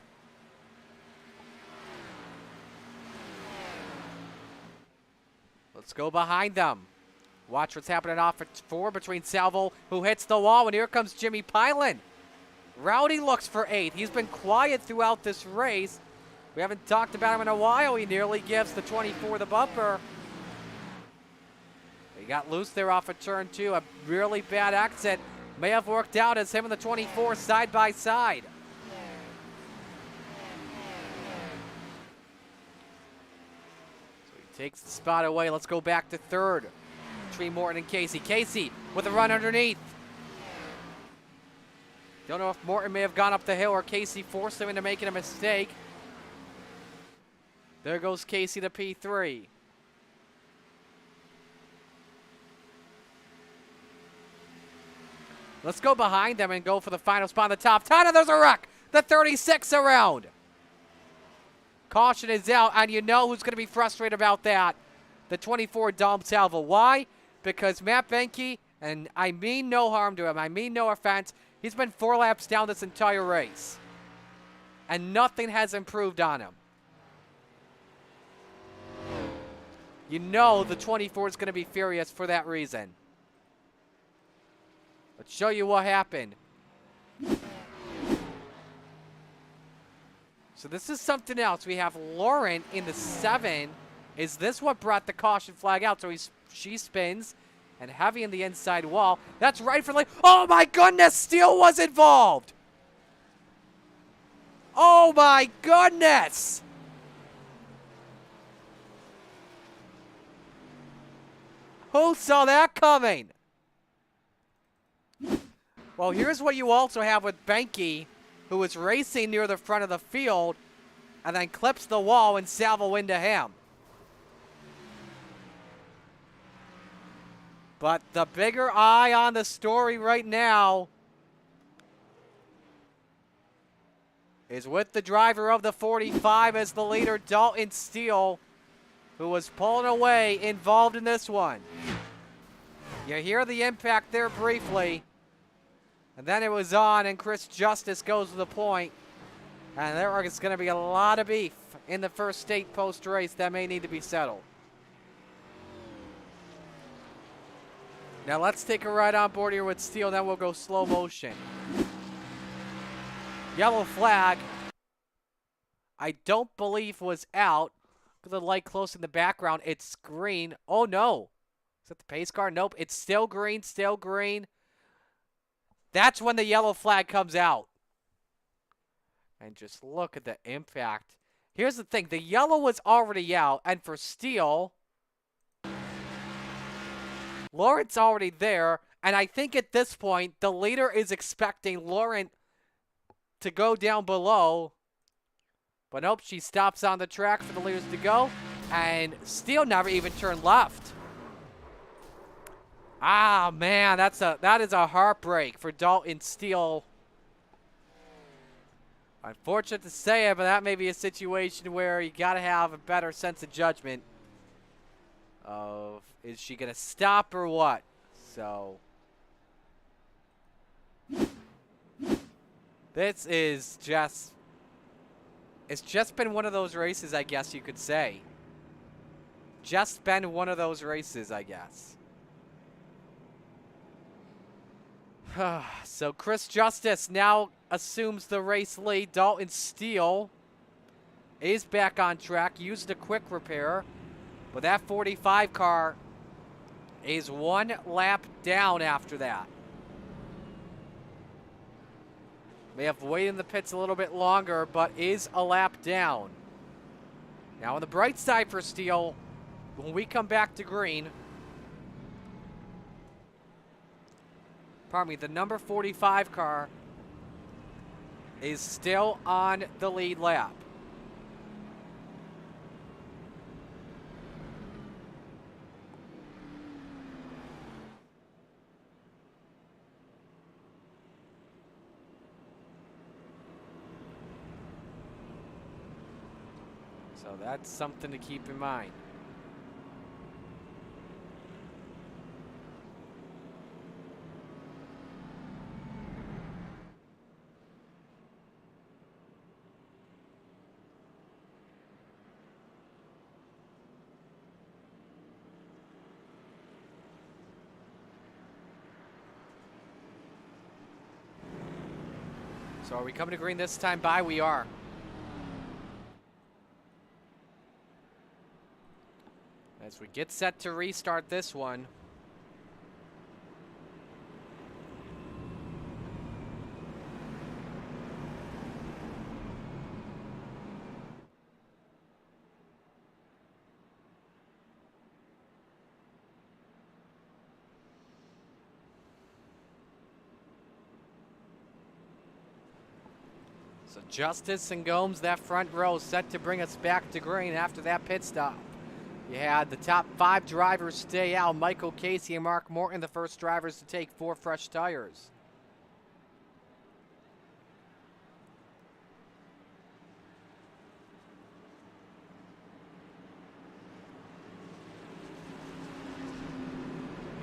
Let's go behind them. Watch what's happening off at 4 between Salvo, who hits the wall, and here comes Jimmy Pilen. Rowdy looks for 8th. He's been quiet throughout this race. We haven't talked about him in a while. He nearly gives the 24 the bumper. He got loose there off of turn 2. A really bad exit. May have worked out as him and the 24 side by side. So he takes the spot away. Let's go back to 3rd. Between Morton and Casey. Casey with a run underneath. Don't know if Morton may have gone up the hill or Casey forced him into making a mistake. There goes Casey to P3. Let's go behind them and go for the final spot on the top 10, and there's a wreck. The 36 around. Caution is out, and you know who's going to be frustrated about that. The 24 Dom Salvo. Why? Because Matt Benke, and I mean no harm to him, I mean no offense, he's been 4 laps down this entire race. And nothing has improved on him. You know the 24 is going to be furious for that reason. Let's show you what happened. So this is something else. We have Lauren in the 7. Is this what brought the caution flag out? So she spins, and Heavy in the inside wall. That's right for lane. Oh my goodness, Steele was involved. Oh my goodness. Who saw that coming? Well, here's what you also have with Benke, who was racing near the front of the field and then clips the wall and Salvo into him. But the bigger eye on the story right now is with the driver of the 45 as the leader, Dalton Steele, who was pulling away, involved in this one. You hear the impact there briefly. And then it was on, and Chris Justice goes to the point. And there is going to be a lot of beef in the first state post-race that may need to be settled. Now let's take a ride on board here with Steele, then we'll go slow motion. Yellow flag, I don't believe was out. With the light close in the background, it's green. Oh no. Is that the pace car? Nope, it's still green, still green. That's when the yellow flag comes out. And just look at the impact. Here's the thing. The yellow was already out. And for Steele, Lawrence already there. And I think at this point, the leader is expecting Lawrence to go down below. But nope, she stops on the track for the leaders to go. And Steele never even turned left. Ah, man, that is a heartbreak for Dalton Steele. Unfortunate to say it, but that may be a situation where you got to have a better sense of judgment of, is she going to stop or what? So this is just, it's just been one of those races, I guess you could say. Just been one of those races, I guess. So Chris Justice now assumes the race lead. Dalton Steele is back on track. Used a quick repair. But that 45 car is 1 lap down after that. May have waited in the pits a little bit longer, but is a lap down. Now on the bright side for Steele, when we come back to green, pardon me, the number 45 car is still on the lead lap. So that's something to keep in mind. So are we coming to green this time by? We are. As we get set to restart this one. So Justice and Gomes, that front row, set to bring us back to green after that pit stop. You had the top 5 drivers stay out. Michael Casey and Mark Morton, the first drivers to take 4 fresh tires.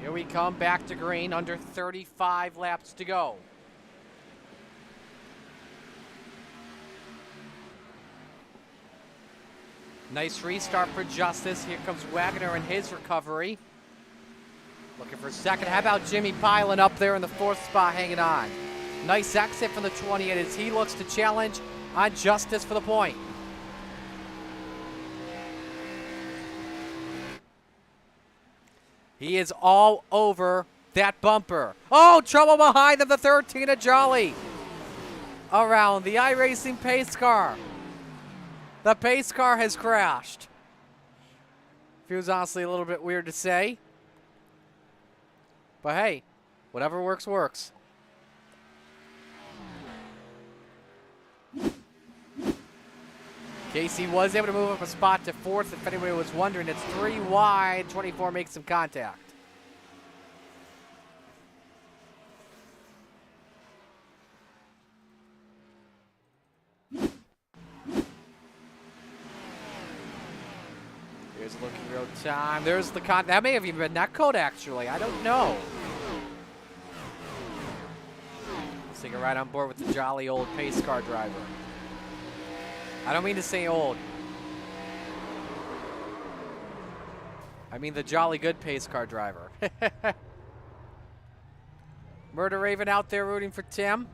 Here we come back to green, under 35 laps to go. Nice restart for Justice. Here comes Wagner in his recovery. Looking for second. How about Jimmy Pilan up there in the 4th spot hanging on? Nice exit from the 28 as he looks to challenge on Justice for the point. He is all over that bumper. Oh, trouble behind them, the 13 of Jolly. Around the iRacing pace car. The pace car has crashed. Feels honestly a little bit weird to say. But hey, whatever works, works. Casey was able to move up a spot to 4th. If anybody was wondering, it's 3 wide. 24 makes some contact. Here's looking real time. There's the that may have even been that code actually. I don't know. Let's take it right on board with the jolly old pace car driver. I don't mean to say old. I mean the jolly good pace car driver. Murder Raven out there rooting for Tim.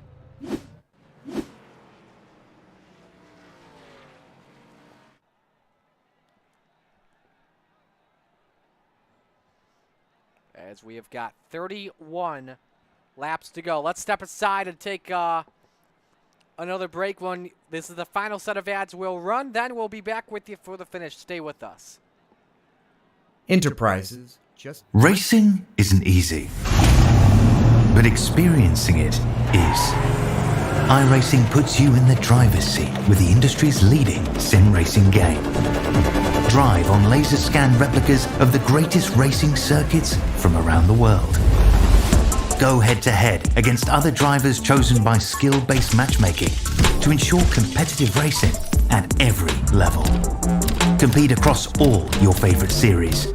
As we have got 31 laps to go. Let's step aside and take another break. When this is the final set of ads we'll run, then we'll be back with you for the finish. Stay with us. Enterprises just... Racing isn't easy, but experiencing it is. iRacing puts you in the driver's seat with the industry's leading sim racing game. Drive on laser scan replicas of the greatest racing circuits from around the world. Go head to head against other drivers chosen by skill-based matchmaking to ensure competitive racing at every level. Compete across all your favorite series.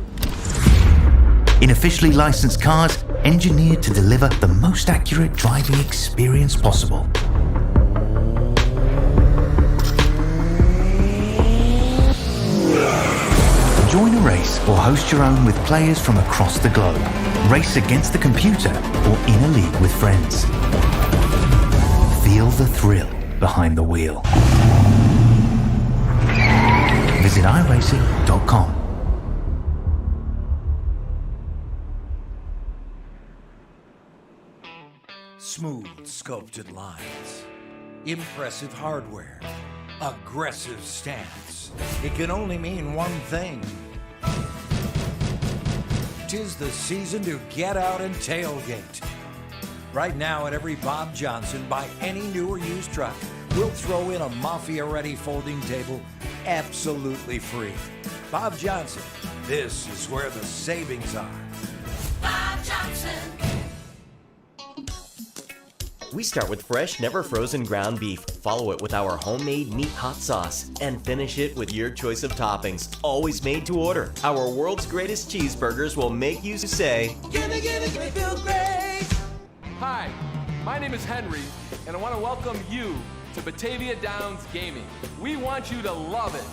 In officially licensed cars engineered to deliver the most accurate driving experience possible. Join a race or host your own with players from across the globe. Race against the computer or in a league with friends. Feel the thrill behind the wheel. Visit iRacing.com. Smooth sculpted lines, impressive hardware, aggressive stance. It can only mean one thing. 'Tis the season to get out and tailgate. Right now at every Bob Johnson, buy any new or used truck, we'll throw in a Mafia-ready folding table absolutely free. Bob Johnson, this is where the savings are. Bob Johnson. We start with fresh, never frozen ground beef, follow it with our homemade meat hot sauce, and finish it with your choice of toppings, always made to order. Our world's greatest cheeseburgers will make you say, Gimme, gimme, gimme, feel great. Hi, my name is Henry, and I want to welcome you to Batavia Downs Gaming. We want you to love it,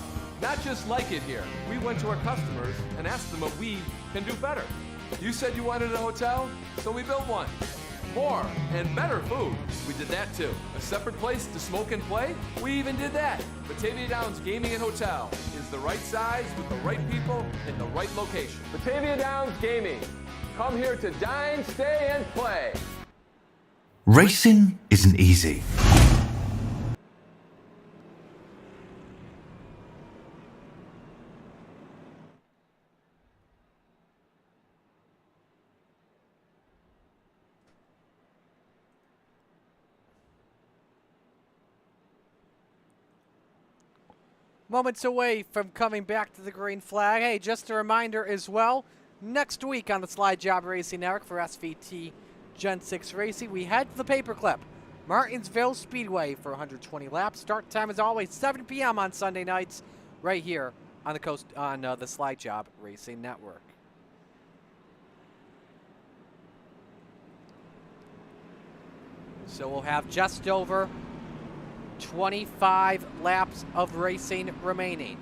not just like it here. We went to our customers and asked them what we can do better. You said you wanted a hotel, so we built one. More and better food, we did that too. A separate place to smoke and play, we even did that. Batavia Downs Gaming and Hotel is the right size with the right people in the right location. Batavia Downs Gaming, come here to dine, stay, and play. Racing isn't easy. Moments away from coming back to the green flag. Hey, just a reminder as well, next week on the Slide Job Racing Network for SVT Gen 6 Racing, we head to the Paperclip, Martinsville Speedway for 120 laps. Start time is always 7 p.m. on Sunday nights, right here on the coast on the Slide Job Racing Network. So we'll have just over 25 laps of racing remaining.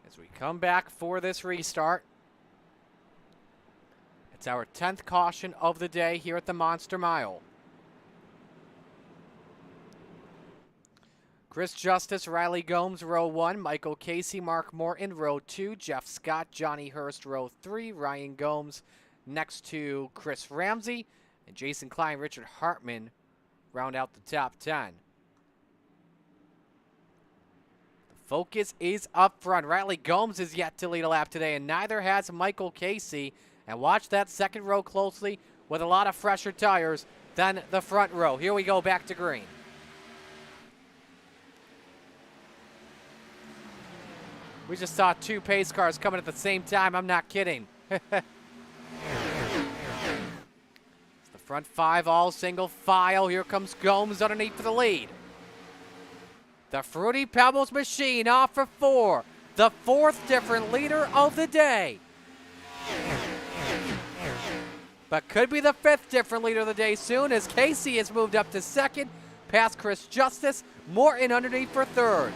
As we come back for this restart, it's our 10th caution of the day here at the Monster Mile. Chris Justice, Riley Gomes, row 1. Michael Casey, Mark Morton, row 2. Jeff Scott, Johnny Hurst, row 3. Ryan Gomes next to Chris Ramsey. And Jason Klein, Richard Hartman round out the top 10. The focus is up front. Riley Gomes is yet to lead a lap today, and neither has Michael Casey. And watch that second row closely with a lot of fresher tires than the front row. Here we go back to green. We just saw 2 pace cars coming at the same time. I'm not kidding. Front 5 all single file. Here comes Gomes underneath for the lead. The Fruity Pebbles machine off for 4. The 4th different leader of the day. But could be the 5th different leader of the day soon, as Casey has moved up to 2nd, past Chris Justice. Morton underneath for 3rd.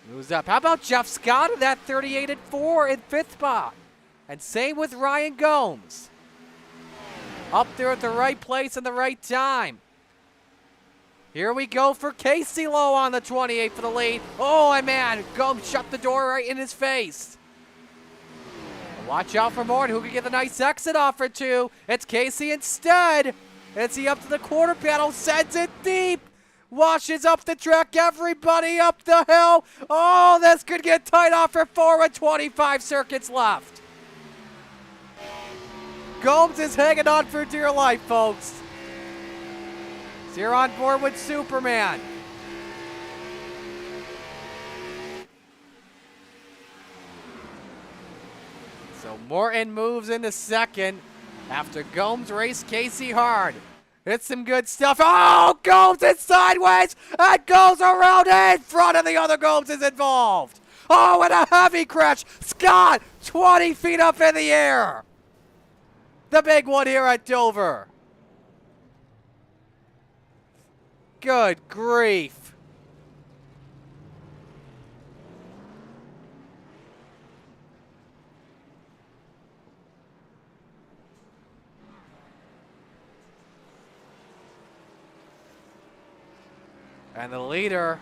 Moves up. How about Jeff Scott in that 38 and 4 in 5th spot? And same with Ryan Gomes. Up there at the right place and the right time. Here we go for Casey Lowe on the 28 for the lead. Oh, and man, Gomes shut the door right in his face. Watch out for Morton, who can get the nice exit off for 2. It's Casey instead. It's he up to the quarter panel, sends it deep. Washes up the track, everybody up the hill. Oh, this could get tight off for 4 with 25 circuits left. Gomes is hanging on for dear life, folks. So you're on board with Superman. So Morton moves into 2nd after Gomes raced Casey hard. It's some good stuff. Oh, Gomes is sideways and goes around in front of the other Gomes is involved. Oh, and a heavy crash. Scott, 20 feet up in the air. The big one here at Dover. Good grief. And the leader,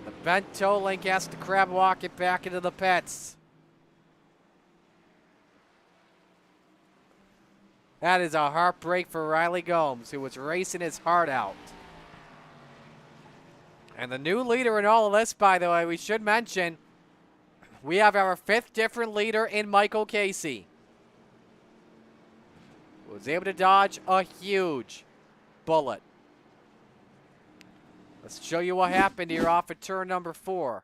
the bent toe link, has to crab walk it back into the pits. That is a heartbreak for Riley Gomes, who was racing his heart out. And the new leader in all of this, by the way, we should mention, we have our 5th different leader in Michael Casey. Was able to dodge a huge bullet. Let's show you what happened here off at turn number 4.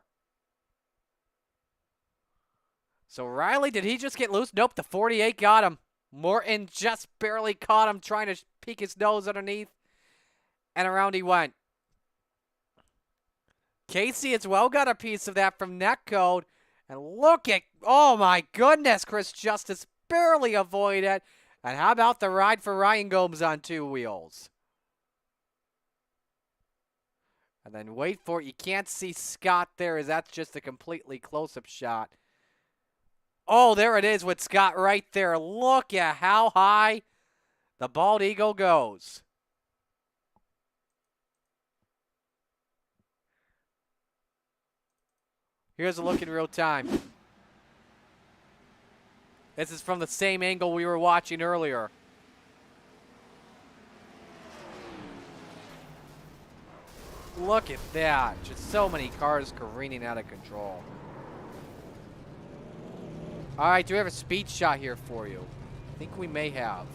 So Riley, did he just get loose? Nope, the 48 got him. Morton just barely caught him trying to peek his nose underneath. And around he went. Casey as well got a piece of that from Netcode. And look at, oh my goodness, Chris Justice barely avoided it. And how about the ride for Ryan Gomes on 2 wheels? And then wait for it. You can't see Scott there as that's just a completely close-up shot. Oh, there it is with Scott right there. Look at how high the bald eagle goes. Here's a look in real time. This is from the same angle we were watching earlier. Look at that. Just so many cars careening out of control. All right, do we have a speed shot here for you? I think we may have.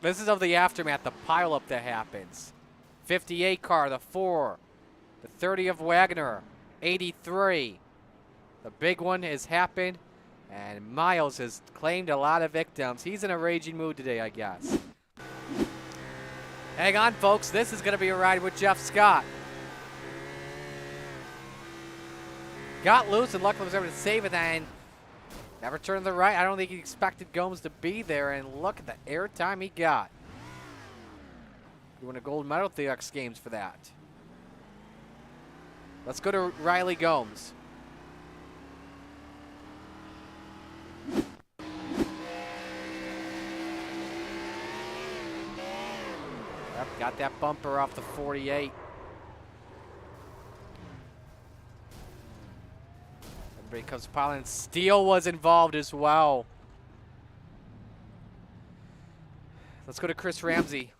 This is of the aftermath, the pileup that happens. 58 car, the 4, the 30 of Wagner, 83. The big one has happened, and Miles has claimed a lot of victims. He's in a raging mood today, I guess. Hang on, folks. This is going to be a ride with Jeff Scott. Got loose, and luckily was able to save it, and never turned to the right. I don't think he expected Gomes to be there, and look at the air time he got. You won a gold medal at the X Games for that. Let's go to Riley Gomes. Yep, got that bumper off the 48. Everybody comes piling. Steele was involved as well. Let's go to Chris Ramsey.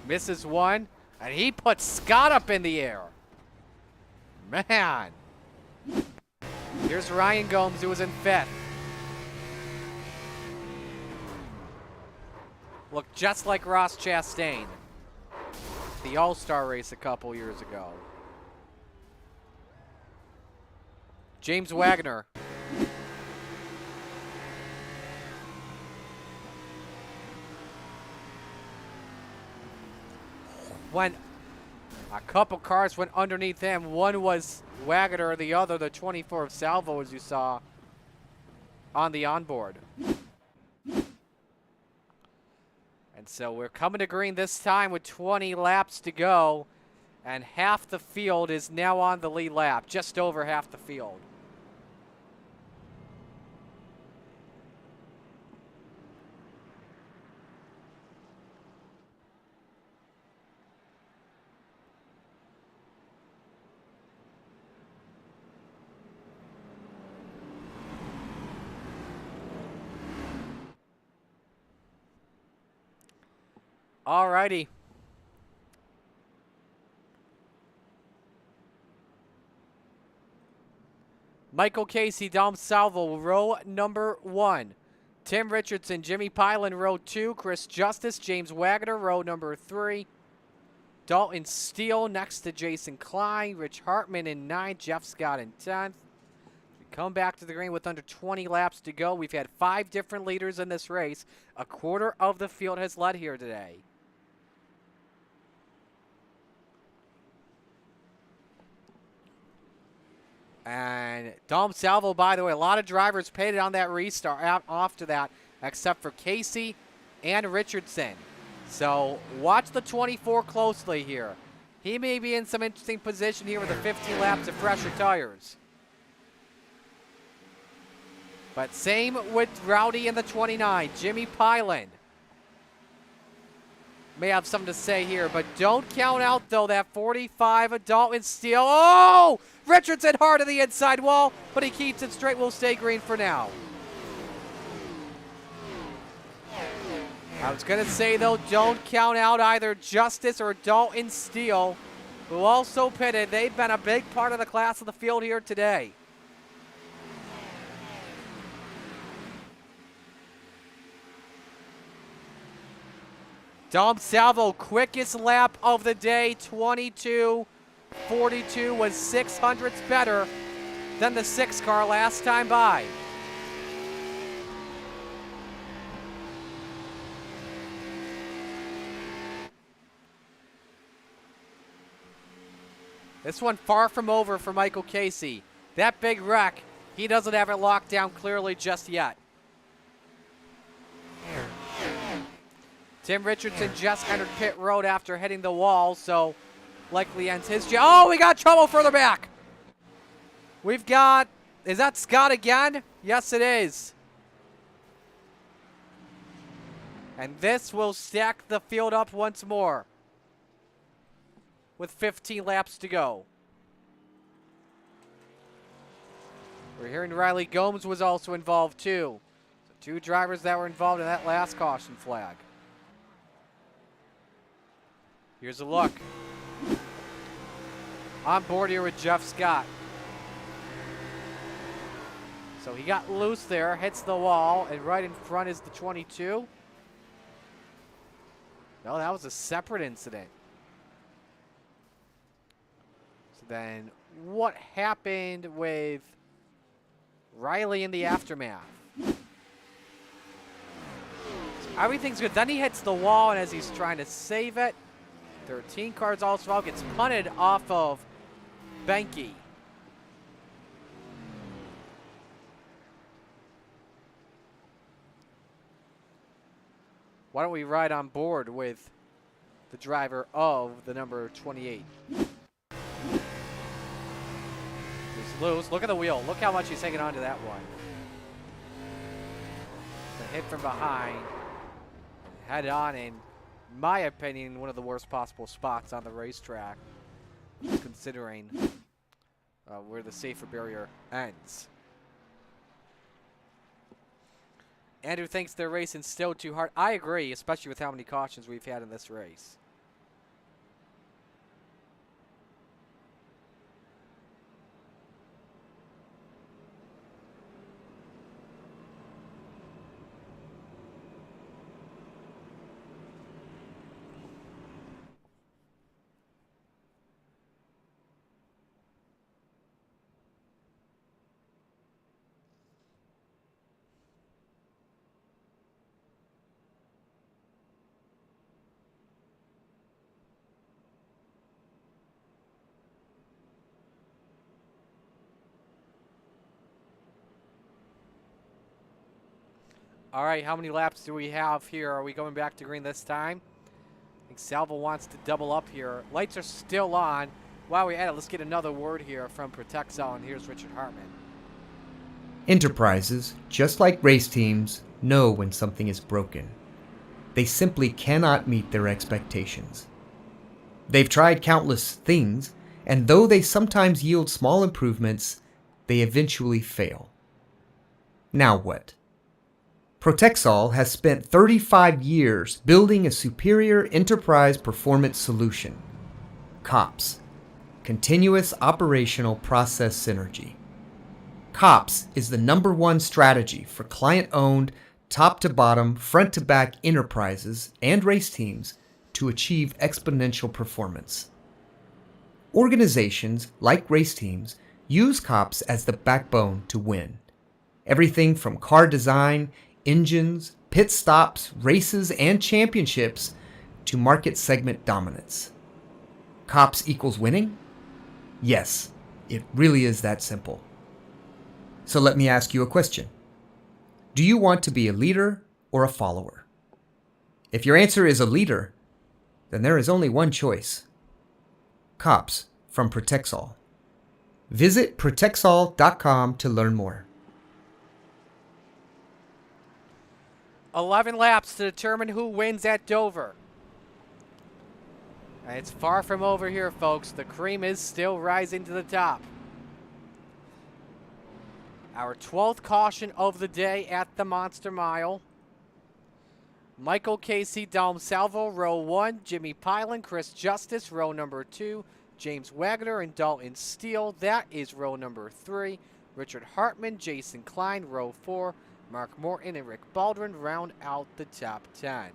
Misses one, and he puts Scott up in the air. Man. Here's Ryan Gomes, who was in 5th. Looked just like Ross Chastain. The All-Star race a couple years ago. James Wagner. When a couple cars went underneath him, one was Wagner, the other the 24 of Salvo, as you saw on the onboard. And so we're coming to green this time with 20 laps to go, and half the field is now on the lead lap, just over half the field. Alrighty. Michael Casey, Dom Salvo, row number 1. Tim Richardson, Jimmy Pilen, row 2. Chris Justice, James Wagner, row number 3. Dalton Steele next to Jason Klein. Rich Hartman in 9th. Jeff Scott in 10th. We come back to the green with under 20 laps to go. We've had 5 different leaders in this race. A quarter of the field has led here today. And Dom Salvo, by the way, a lot of drivers paid it on that restart after that, except for Casey and Richardson. So watch the 24 closely here. He may be in some interesting position here with the 15 laps of fresher tires. But same with Rowdy in the 29. Jimmy Pilen may have something to say here, but don't count out, though, that 45 of Dalton Steele. Oh! Richardson hard to the inside wall, but he keeps it straight. We'll stay green for now. I was going to say, though, don't count out either Justice or Dalton Steele, who also pitted. They've been a big part of the class of the field here today. Dom Salvo, quickest lap of the day, 22:42, was 600ths better than the 6 car last time by. This one far from over for Michael Casey. That big wreck, he doesn't have it locked down clearly just yet. Tim Richardson just entered pit road after hitting the wall, so likely ends his job. Oh, we got trouble further back. We've got, is that Scott again? Yes, it is. And this will stack the field up once more with 15 laps to go. We're hearing Riley Gomes was also involved too. So 2 drivers that were involved in that last caution flag. Here's a look. On board here with Jeff Scott. So he got loose there, hits the wall, and right in front is the 22. No, that was a separate incident. So then what happened with Riley in the aftermath? So everything's good. Then he hits the wall, and as he's trying to save it, 13 cars also out, gets punted off of Benke. Why don't we ride on board with the driver of the number 28? He's loose. Look at the wheel. Look how much he's hanging on to that one. The hit from behind. Head on, in my opinion, one of the worst possible spots on the racetrack, considering where the safer barrier ends. Andrew thinks they're racing still too hard. I agree, especially with how many cautions we've had in this race. All right, how many laps do we have here? Are we going back to green this time? I think Salvo wants to double up here. Lights are still on. While we're at it, let's get another word here from Protexol, and here's Richard Hartman. Enterprises, just like race teams, know when something is broken. They simply cannot meet their expectations. They've tried countless things, and though they sometimes yield small improvements, they eventually fail. Now what? Protexol has spent 35 years building a superior enterprise performance solution. COPS, Continuous Operational Process Synergy. COPS is the #1 strategy for client-owned, top-to-bottom, front-to-back enterprises and race teams to achieve exponential performance. Organizations, like race teams, use COPS as the backbone to win. Everything from car design, engines, pit stops, races, and championships to market segment dominance. COPS equals winning? Yes, it really is that simple. So let me ask you a question. Do you want to be a leader or a follower? If your answer is a leader, then there is only one choice. COPS from Protexol. Visit protexol.com to learn more. 11 laps to determine who wins at Dover. And it's far from over here, folks. The cream is still rising to the top. Our 12th caution of the day at the Monster Mile. Michael Casey, Dom Salvo, row 1. Jimmy Pilen, Chris Justice, row number 2. James Wagner and Dalton Steele, that is row number 3. Richard Hartman, Jason Klein, row 4. Mark Morton and Rick Baldwin round out the top 10.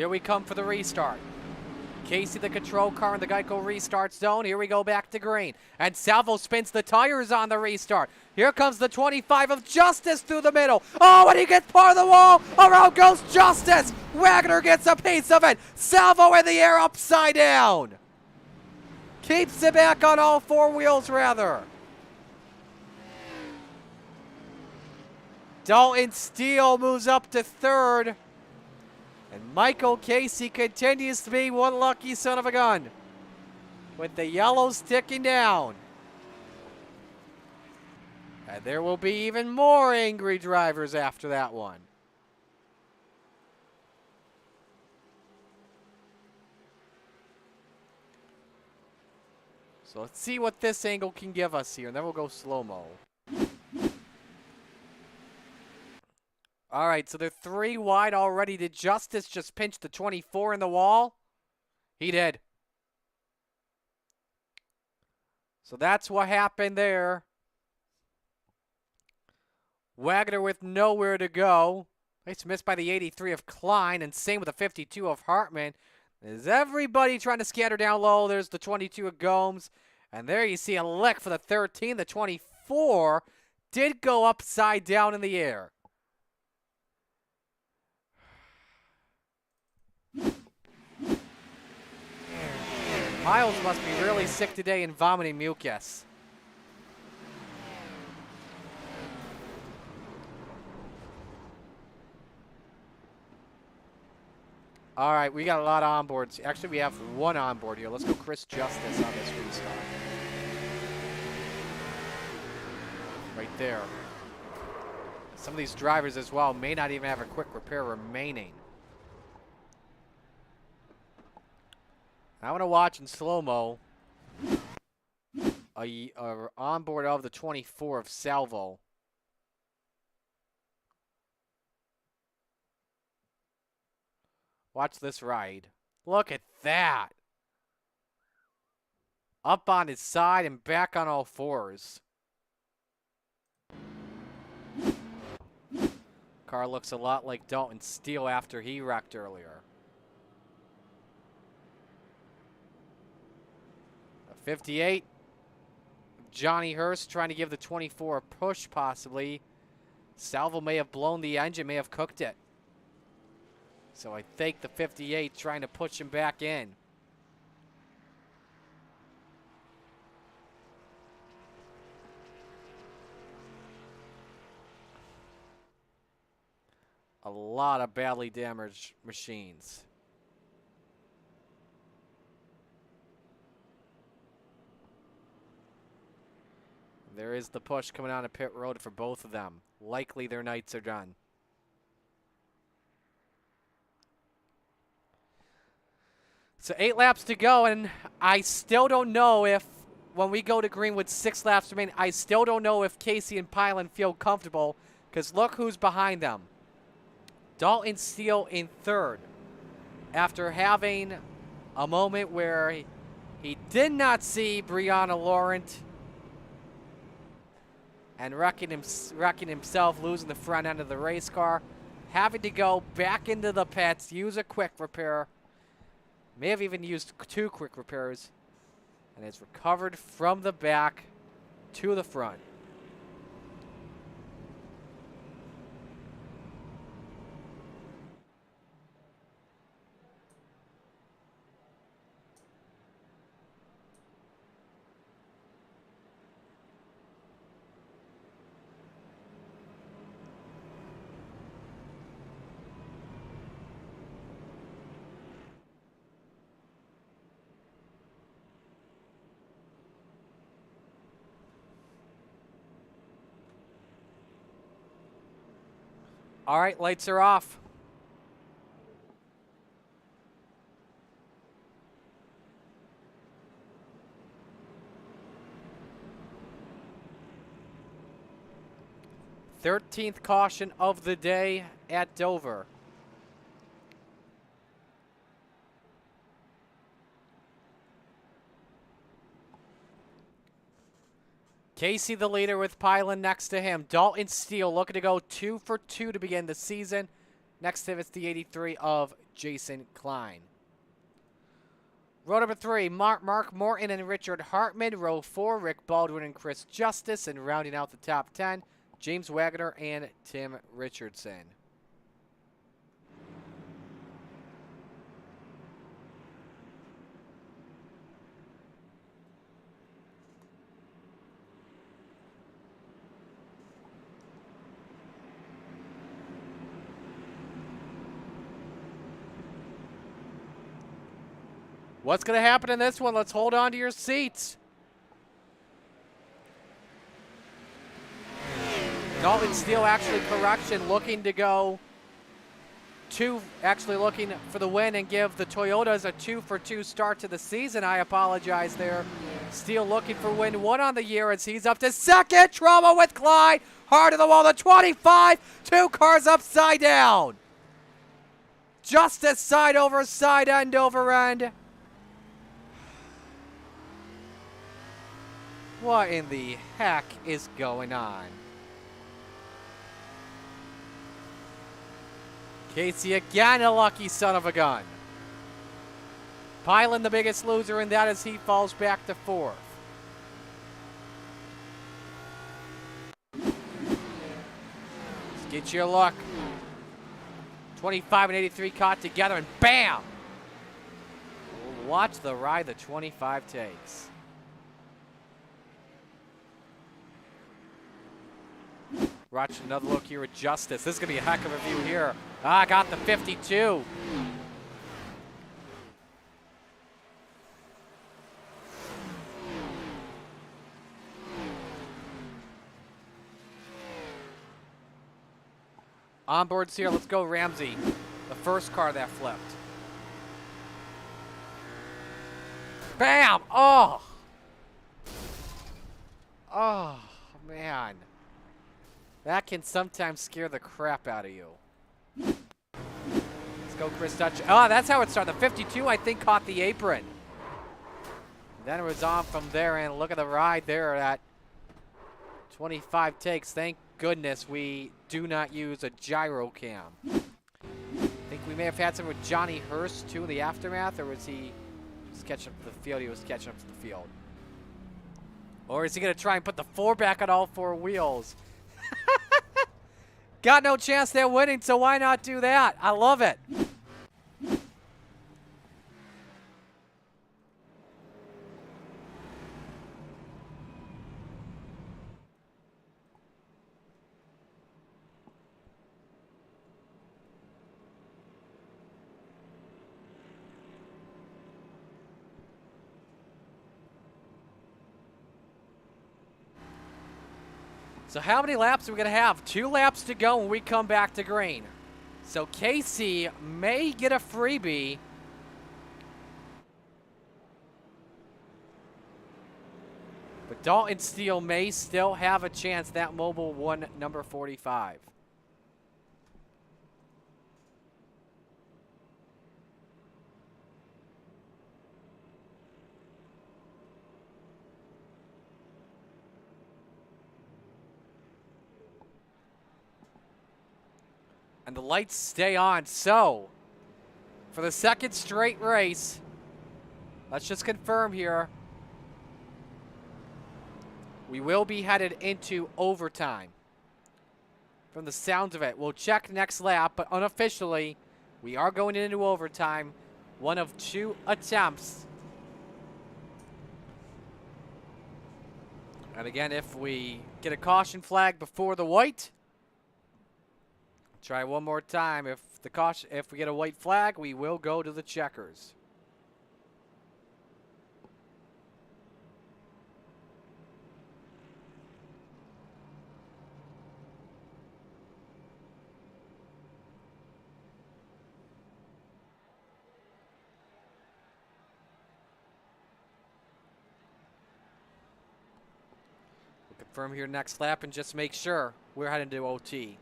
Here we come for the restart. Casey, the control car in the Geico restart zone. Here we go back to green. And Salvo spins the tires on the restart. Here comes the 25 of Justice through the middle. Oh, and he gets part of the wall. Around goes Justice. Wagner gets a piece of it. Salvo in the air upside down. Keeps it back on all four wheels, rather. Dalton Steele moves up to third. And Michael Casey continues to be one lucky son of a gun, with the yellows ticking down. And there will be even more angry drivers after that one. So let's see what this angle can give us here, and then we'll go slow-mo. All right, so they're 3 wide already. Did Justice just pinch the 24 in the wall? He did. So that's what happened there. Wagner with nowhere to go. Nice miss by the 83 of Klein, and same with the 52 of Hartman. There's everybody trying to scatter down low. There's the 22 of Gomes. And there you see a lick for the 13. The 24 did go upside down in the air. Miles must be really sick today and vomiting mucus. All right, we got a lot of onboards. Actually, we have one onboard here. Let's go Chris Justice on this restart. Right there. Some of these drivers as well may not even have a quick repair remaining. I want to watch in slow-mo a onboard of the 24 of Salvo. Watch this ride. Look at that. Up on his side and back on all fours. Car looks a lot like Dalton Steele after he wrecked earlier. 58. Johnny Hurst trying to give the 24 a push, possibly. Salvo may have blown the engine, may have cooked it. So I think the 58 trying to push him back in. A lot of badly damaged machines. There is the push coming on a pit road for both of them. Likely their nights are done. So 8 laps to go, and I still don't know if, when we go to green with 6 laps remaining, I still don't know if Casey and Pilon feel comfortable, because look who's behind them. Dalton Steele in third, after having a moment where he did not see Brianna Laurent and wrecking himself, losing the front end of the race car, having to go back into the pits, use a quick repair. May have even used 2 quick repairs, and it's recovered from the back to the front. All right, lights are off. Thirteenth caution of the day at Dover. Casey the leader with Pilon next to him. Dalton Steele looking to go 2 for 2 to begin the season. Next to it's the 83 of Jason Klein. Row number 3, Mark Morton and Richard Hartman. Row 4, Rick Baldwin and Chris Justice. And rounding out the top 10, James Wagner and Tim Richardson. What's going to happen in this one? Let's hold on to your seats. Dalton Steele actually correction, looking to go actually looking for the win and give the Toyotas a 2-for-2 start to the season. I apologize there. Steele looking for win 1 on the year as he's up to second. Trouble with Clyde. Hard to the wall, the 25. 2 cars upside down. Justice side over side, end over end. What in the heck is going on? Casey again, a lucky son of a gun. Pilon the biggest loser in that as he falls back to 4th. Let's get your luck. 25 and 83 caught together and bam! Watch the ride the 25 takes. Watch another look here at Justice. This is going to be a heck of a view here. Got the 52. Onboards here. Let's go Ramsey. The first car that flipped. Bam! Oh! Oh, man. That can sometimes scare the crap out of you. Let's go, Chris Dutch. Oh, that's how it started. The 52, I think, caught the apron. Then it was on from there, and look at the ride there at 25 takes. Thank goodness we do not use a gyro cam. I think we may have had some with Johnny Hurst, too, in the aftermath, or was he just catching up to the field? He was catching up to the field. Or is he going to try and put the 4 back on all 4 wheels? Got no chance they're winning, so why not do that? I love it. So how many laps are we going to have? 2 laps to go when we come back to green. So Casey may get a freebie. But Dalton Steele may still have a chance. That Mobile 1, number 45. And the lights stay on. So, for the second straight race, let's just confirm here, we will be headed into overtime. From the sounds of it, we'll check next lap, but unofficially, we are going into overtime. 1 of 2 attempts. And again, if we get a caution flag before the white, try one more time. If we get a white flag, we will go to the checkers. We'll confirm here next lap and just make sure we're heading to OT.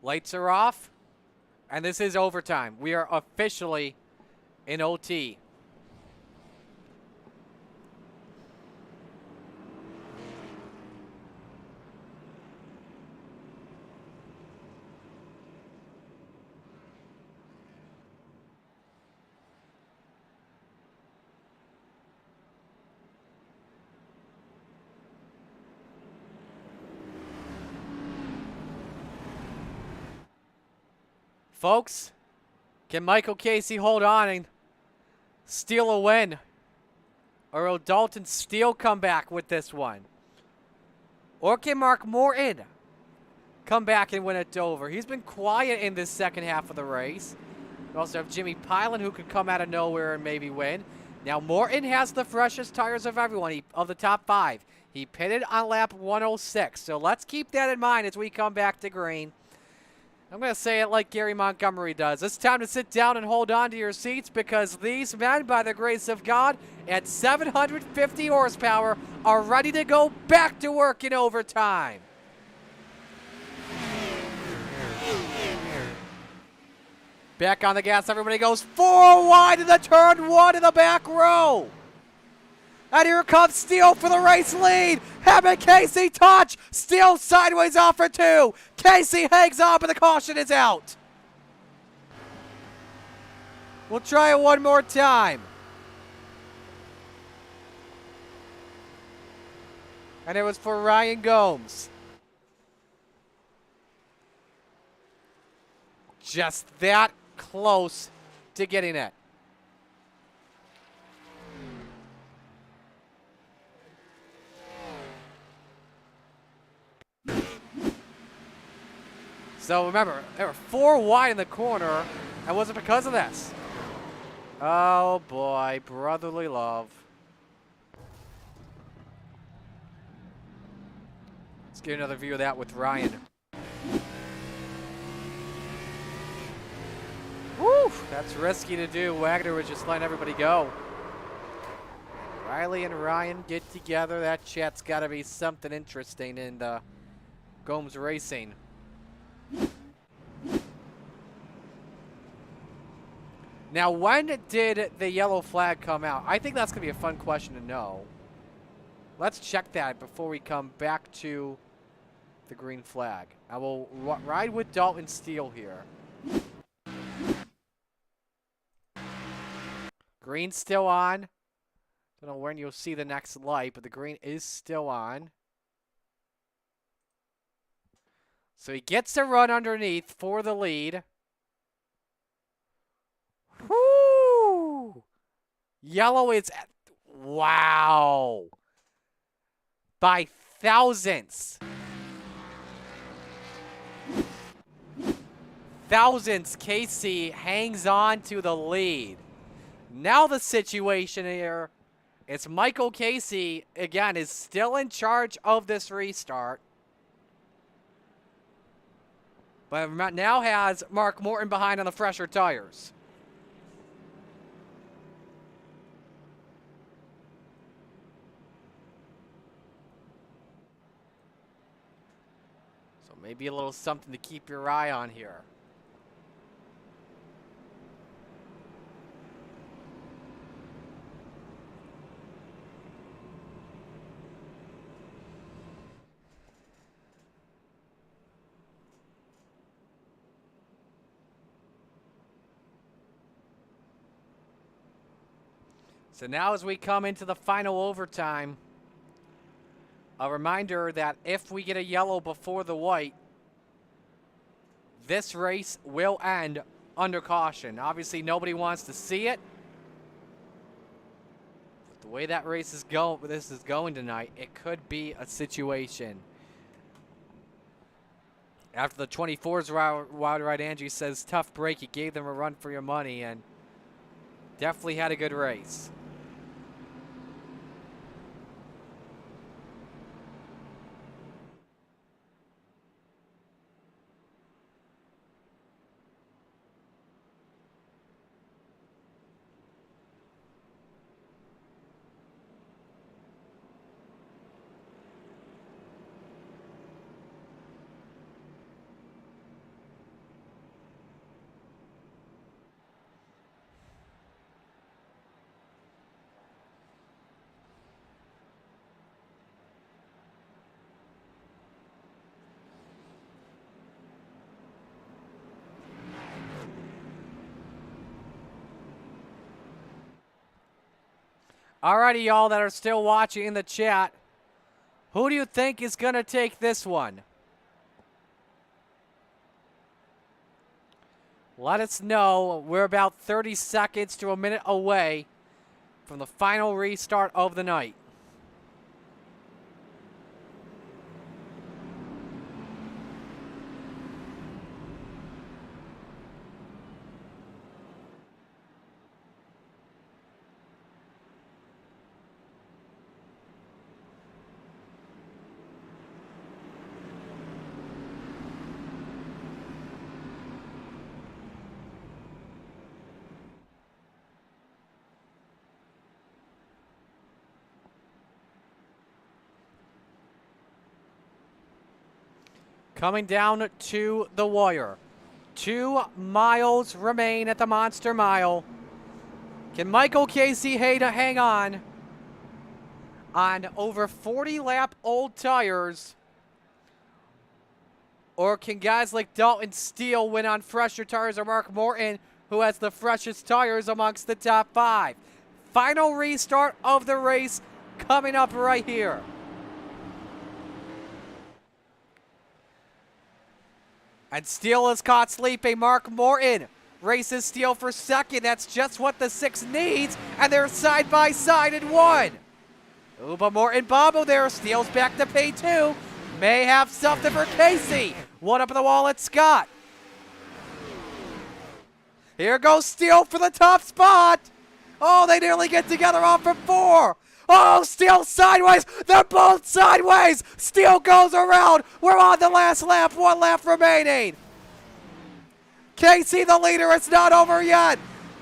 Lights are off, and this is overtime. We are officially in OT. Folks, can Michael Casey hold on and steal a win? Or will Dalton Steele come back with this one? Or can Mark Morton come back and win at Dover? He's been quiet in this second half of the race. We also have Jimmy Pilan, who could come out of nowhere and maybe win. Now, Morton has the freshest tires of everyone, of the top 5. He pitted on lap 106, so let's keep that in mind as we come back to green. I'm going to say it like Gary Montgomery does. It's time to sit down and hold on to your seats because these men, by the grace of God, at 750 horsepower, are ready to go back to work in overtime. Back on the gas, everybody goes 4 wide in the turn 1 in the back row. And here comes Steele for the race lead. Having Casey touch. Steele sideways off for 2. Casey hangs on, but the caution is out. We'll try it one more time. And it was for Ryan Gomes. Just that close to getting it. So remember, they were 4 wide in the corner, and was it because of this? Oh boy, brotherly love. Let's get another view of that with Ryan. Woo, that's risky to do. Wagner was just letting everybody go. Riley and Ryan get together. That chat's got to be something interesting in the Gomes Racing. Now, when did the yellow flag come out? I think that's going to be a fun question to know. Let's check that before we come back to the green flag. I will ride with Dalton Steele here. Green's still on. Don't know when you'll see the next light, but the green is still on. So he gets a run underneath for the lead. Whoo! Yellow is at, wow. By thousands. Thousands, Casey hangs on to the lead. Now the situation here, it's Michael Casey, again, is still in charge of this restart. But now has Mark Morton behind on the fresher tires. So maybe a little something to keep your eye on here. So now as we come into the final overtime, a reminder that if we get a yellow before the white, this race will end under caution. Obviously, nobody wants to see it. But the way that race is going tonight, it could be a situation. After the 24s wild right, Angie says, tough break. You gave them a run for your money and definitely had a good race. Alrighty, y'all that are still watching in the chat, who do you think is going to take this one? Let us know. We're about 30 seconds to a minute away from the final restart of the night. Coming down to the wire. 2 miles remain at the Monster Mile. Can Michael Casey hang on over 40 lap old tires? Or can guys like Dalton Steele win on fresher tires, or Mark Morton, who has the freshest tires amongst the top 5? Final restart of the race coming up right here. And Steele is caught sleeping. Mark Morton races Steele for second. That's just what the 6 needs. And they're side by side in 1. Ooh, but Morton bobbled there. Steele's back to P2. May have something for Casey. 1 up on the wall at Scott. Here goes Steele for the top spot. Oh, they nearly get together off for 4. Oh, Steele sideways. They're both sideways. Steele goes around. We're on the last lap. 1 lap remaining. Casey, the leader. It's not over yet.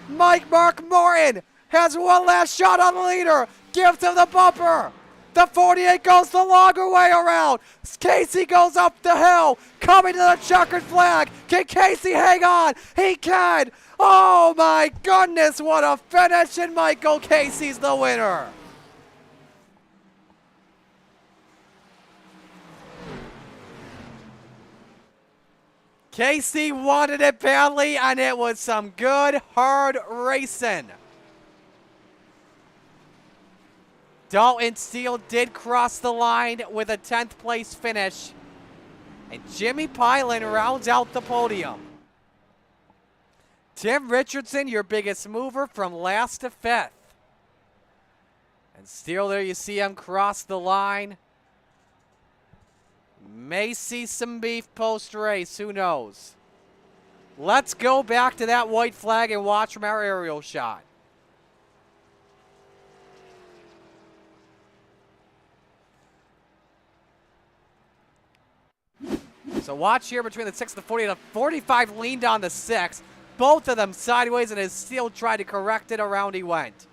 Mark Morton has 1 last shot on the leader. Gives him the bumper. The 48 goes the longer way around. Casey goes up the hill. Coming to the checkered flag. Can Casey hang on? He can. Oh, my goodness. What a finish. And Michael Casey's the winner. Casey wanted it badly, and it was some good, hard racing. Dalton Steele did cross the line with a 10th place finish. And Jimmy Pilon rounds out the podium. Tim Richardson, your biggest mover from last to 5th. And Steele, there you see him cross the line. May see some beef post-race, who knows? Let's go back to that white flag and watch from our aerial shot. So watch here between the 6 and the 40. The 45 leaned on the 6. Both of them sideways, and his Steele tried to correct it. Around he went.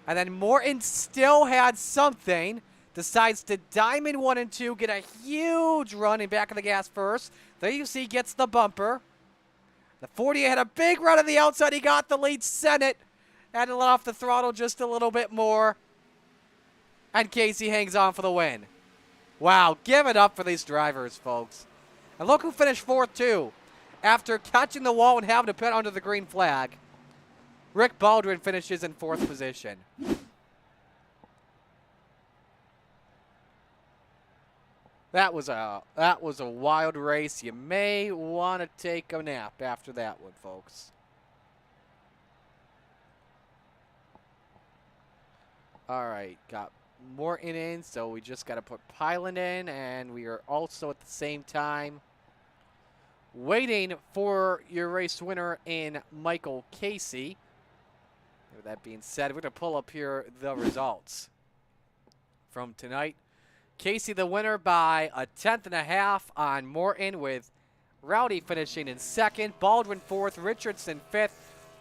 And then Morton still had something. Decides to diamond 1 and 2, get a huge run in back of the gas first. There you see gets the bumper. The 48 had a big run on the outside. He got the lead, sent it. Had to let off the throttle just a little bit more. And Casey hangs on for the win. Wow, give it up for these drivers, folks. And look who finished 4th, too. After catching the wall and having to pit under the green flag, Rick Baldwin finishes in 4th position. That was a wild race. You may want to take a nap after that one, folks. All right, got Morton in, so we just got to put Pilon in, and we are also at the same time waiting for your race winner in Michael Casey. With that being said, we're going to pull up here the results from tonight. Casey the winner by a 10.5 on Morton, with Rowdy finishing in 2nd, Baldwin 4th, Richardson 5th,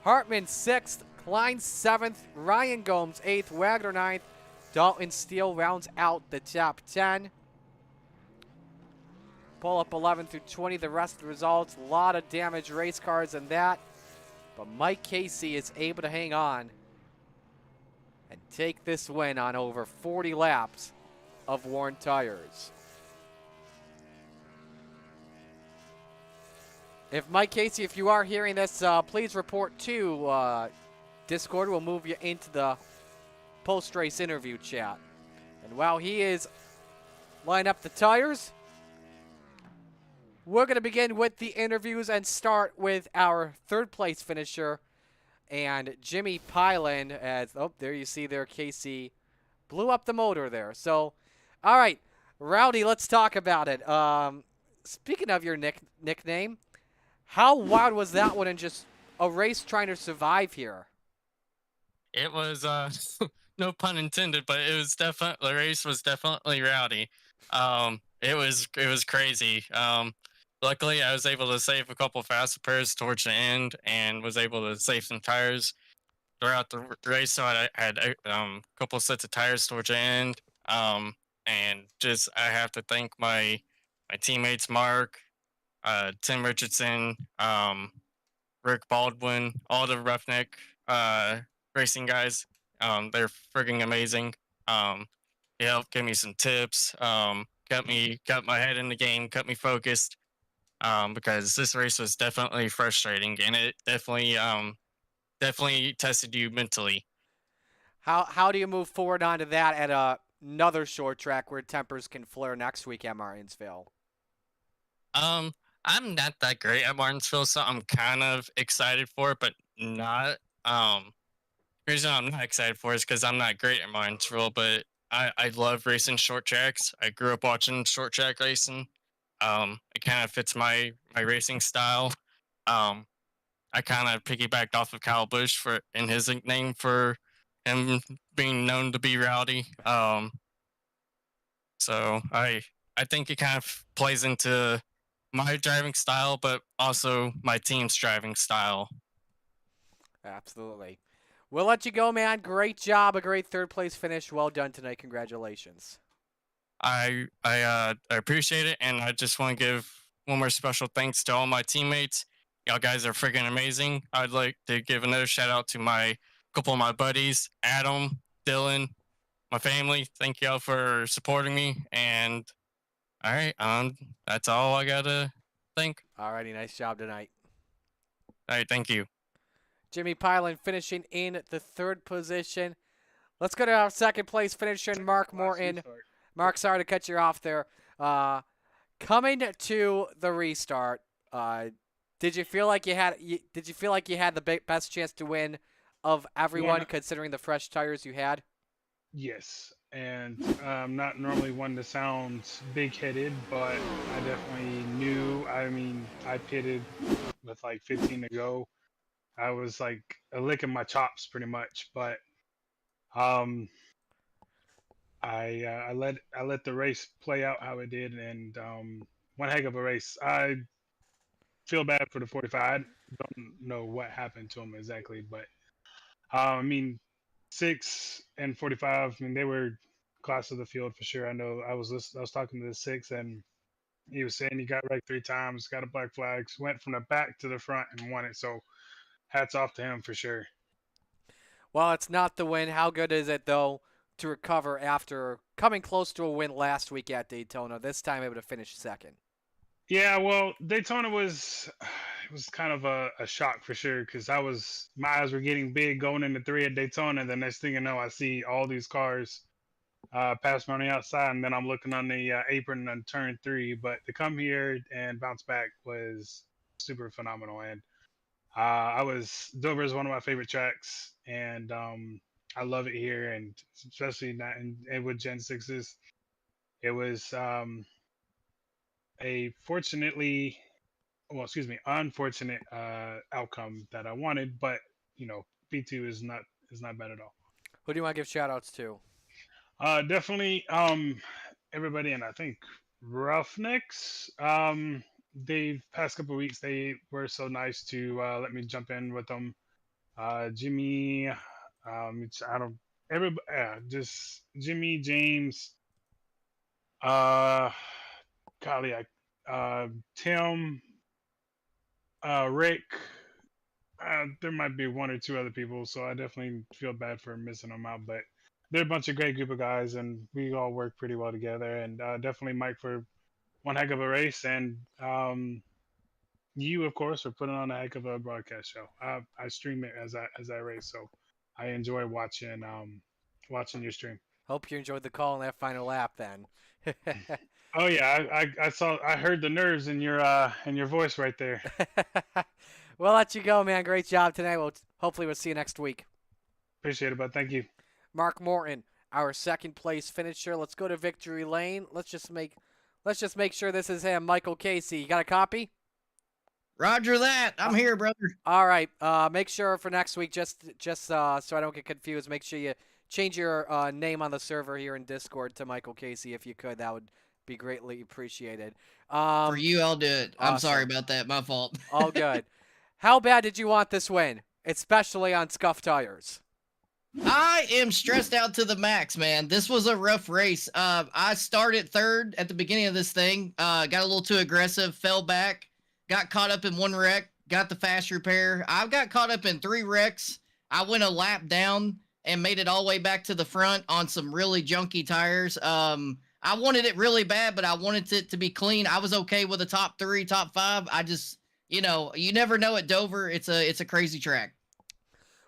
Hartman 6th, Klein 7th, Ryan Gomes 8th, Wagner 9th, Dalton Steele rounds out the top 10. Pull up 11 through 20, the rest of the results. A lot of damaged race cars in that. But Mike Casey is able to hang on and take this win on over 40 laps of worn tires. If Mike Casey, if you are hearing this, please report to Discord. We'll move you into the post-race interview chat. And while he is lining up the tires, we're going to begin with the interviews and start with our third place finisher and Jimmy Pylan. As there you see there, Casey blew up the motor there. So, all right, Rowdy, let's talk about it. Speaking of your nickname, how wild was that one in just a race trying to survive here? It was no pun intended, but it was definitely the race was definitely rowdy. It was crazy. Luckily I was able to save a couple fast repairs towards the end and was able to save some tires throughout the race. So I had a couple sets of tires towards the end. And just I have to thank my teammates Mark, Tim Richardson, Rick Baldwin, all the Roughneck racing guys. They're frigging amazing. They helped give me some tips. Got my head in the game, kept me focused. Because this race was definitely frustrating, and it definitely tested you mentally. How do you move forward onto that at another short track where tempers can flare next week at Martinsville? Um, I'm not that great at Martinsville, so I'm kind of excited for it, but not. The reason I'm not excited for it is because I'm not great at Martinsville, but I love racing short tracks. I grew up watching short track racing. It kind of fits my racing style. Um, I kind of piggybacked off of Kyle Busch for in his nickname for him being known to be rowdy. So I think it kind of plays into my driving style, but also my team's driving style. Absolutely. We'll let you go, man. Great job. A great third place finish. Well done tonight. Congratulations. I appreciate it, and I just want to give one more special thanks to all my teammates. Y'all guys are freaking amazing. I'd like to give another shout out to my couple of my buddies, Adam, Dylan, my family. Thank y'all for supporting me. And all right, that's all I gotta think. Alrighty, nice job tonight. All right, thank you. Jimmy Pylan finishing in the third position. Let's go to our second place finisher, Mark Morton. Mark, sorry to cut you off there. Coming to the restart, did you feel like you had the best chance to win of everyone, considering the fresh tires you had? Yes, and I'm not normally one to sound big-headed, but I definitely knew. I mean, I pitted with like 15 to go. I was like licking my chops pretty much, but um, I let the race play out how it did, and one heck of a race. I feel bad for the 45. I don't know what happened to him exactly, but I mean, 6 and 45. I mean, they were class of the field for sure. I know I was talking to the 6, and he was saying he got wrecked 3 times, got a black flag, went from the back to the front and won it. So hats off to him for sure. Well, it's not the win. How good is it, though, to recover after coming close to a win last week at Daytona, this time able to finish second? Yeah, well, Daytona was it was kind of a shock for sure because my eyes were getting big going into 3 at Daytona. The next thing you know, I see all these cars pass me on the outside, and then I'm looking on the apron on turn 3. But to come here and bounce back was super phenomenal. And Dover is one of my favorite tracks, and I love it here, and especially not and with Gen 6s. It was a fortunately, well, excuse me, unfortunate outcome that I wanted, but P2 is not bad at all. Who do you want to give shout outs to? Definitely everybody, and I think Roughnecks. They past couple of weeks they were so nice to let me jump in with them. Jimmy, I don't everybody, just Jimmy, James, uh, golly, Tim, Rick. There might be one or two other people, so I definitely feel bad for missing them out. But they're a bunch of great group of guys, and we all work pretty well together. And definitely Mike for one heck of a race, and you, of course, for putting on a heck of a broadcast show. I stream it as I race, so I enjoy watching watching your stream. Hope you enjoyed the call in that final lap then. Oh yeah, I heard the nerves in your voice right there. We'll let you go, man. Great job tonight. Hopefully we'll see you next week. Appreciate it, bud. Thank you. Mark Morton, our second place finisher. Let's go to victory lane. Let's just make sure this is him, Michael Casey. You got a copy? Roger that. I'm here, brother. All right. Make sure for next week, just so I don't get confused, make sure you change your name on the server here in Discord to Michael Casey if you could. That would be greatly appreciated. For you, I'll do it. I'm awesome. sorry about that. My fault. All good. How bad did you want this win, especially on scuffed tires? I am stressed out to the max, man. This was a rough race. I started third at the beginning of this thing. Got a little too aggressive, fell back, got caught up in one wreck, got the fast repair. I've got caught up in 3 wrecks. I went a lap down and made it all the way back to the front on some really junky tires. I wanted it really bad, but I wanted it to be clean. I was okay with the top 3, top 5. I just, you never know at Dover. It's a crazy track.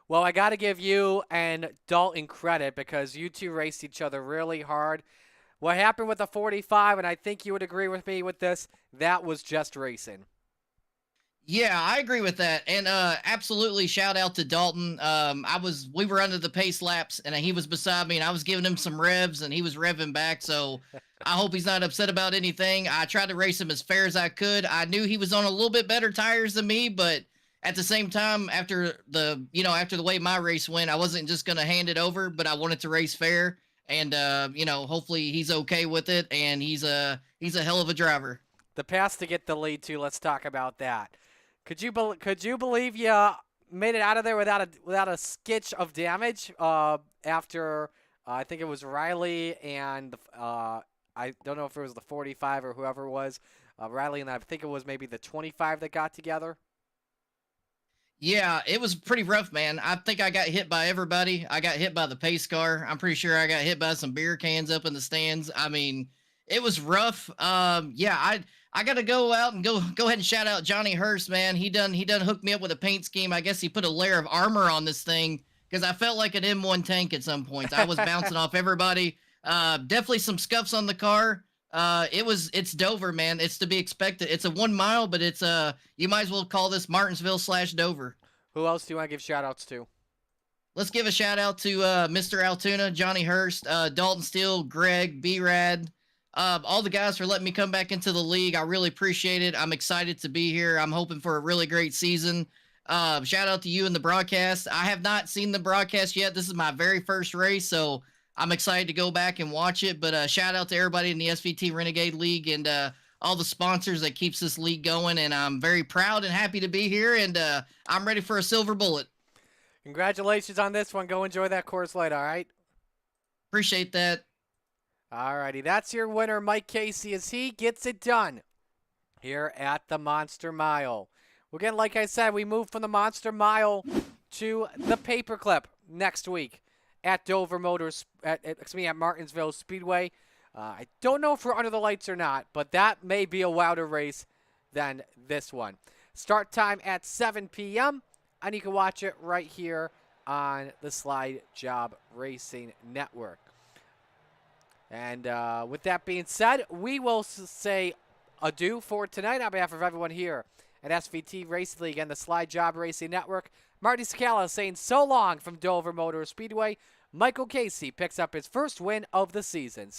Well, I got to give you and Dalton credit because you two raced each other really hard. What happened with the 45, and I think you would agree with me with this, that was just racing. Yeah, I agree with that. And absolutely shout out to Dalton. We were under the pace laps and he was beside me and I was giving him some revs and he was revving back. So I hope he's not upset about anything. I tried to race him as fair as I could. I knew he was on a little bit better tires than me, but at the same time, after the way my race went, I wasn't just going to hand it over, but I wanted to race fair. And, hopefully he's okay with it. And he's a hell of a driver. The pass to get the lead too. Let's talk about that. Could you believe you made it out of there without a skitch of damage after I think it was Riley and I don't know if it was the 45 or whoever it was, Riley and I think it was maybe the 25 that got together. Yeah, it was pretty rough, man. I think I got hit by everybody. I got hit by the pace car. I'm pretty sure I got hit by some beer cans up in the stands. I mean, it was rough. I got to go out and go ahead and shout out Johnny Hurst, man. He done hooked me up with a paint scheme. I guess he put a layer of armor on this thing because I felt like an M1 tank at some points. I was bouncing off everybody. Definitely some scuffs on the car. It's Dover, man. It's to be expected. It's a 1 mile, but it's you might as well call this Martinsville/Dover. Who else do you want to give shout outs to? Let's give a shout out to Mr. Altoona, Johnny Hurst, Dalton Steele, Greg, B-Rad, all the guys for letting me come back into the league. I really appreciate it. I'm excited to be here. I'm hoping for a really great season. Shout out to you in the broadcast. I have not seen the broadcast yet. This is my very first race, so I'm excited to go back and watch it. But shout out to everybody in the SVT Renegade League and all the sponsors that keeps this league going. And I'm very proud and happy to be here, and I'm ready for a silver bullet. Congratulations on this one. Go enjoy that course light, all right? Appreciate that. All righty. That's your winner, Mike Casey, as he gets it done here at the Monster Mile. Again, like I said, we move from the Monster Mile to the Paperclip next week at Dover Motors, at Martinsville Speedway. I don't know if we're under the lights or not, but that may be a wilder race than this one. Start time at 7 p.m., and you can watch it right here on the Slide Job Racing Network. And with that being said, we will say adieu for tonight on behalf of everyone here at SVT Racing League and the Slide Job Racing Network. Marty Scala saying so long from Dover Motor Speedway. Michael Casey picks up his first win of the season.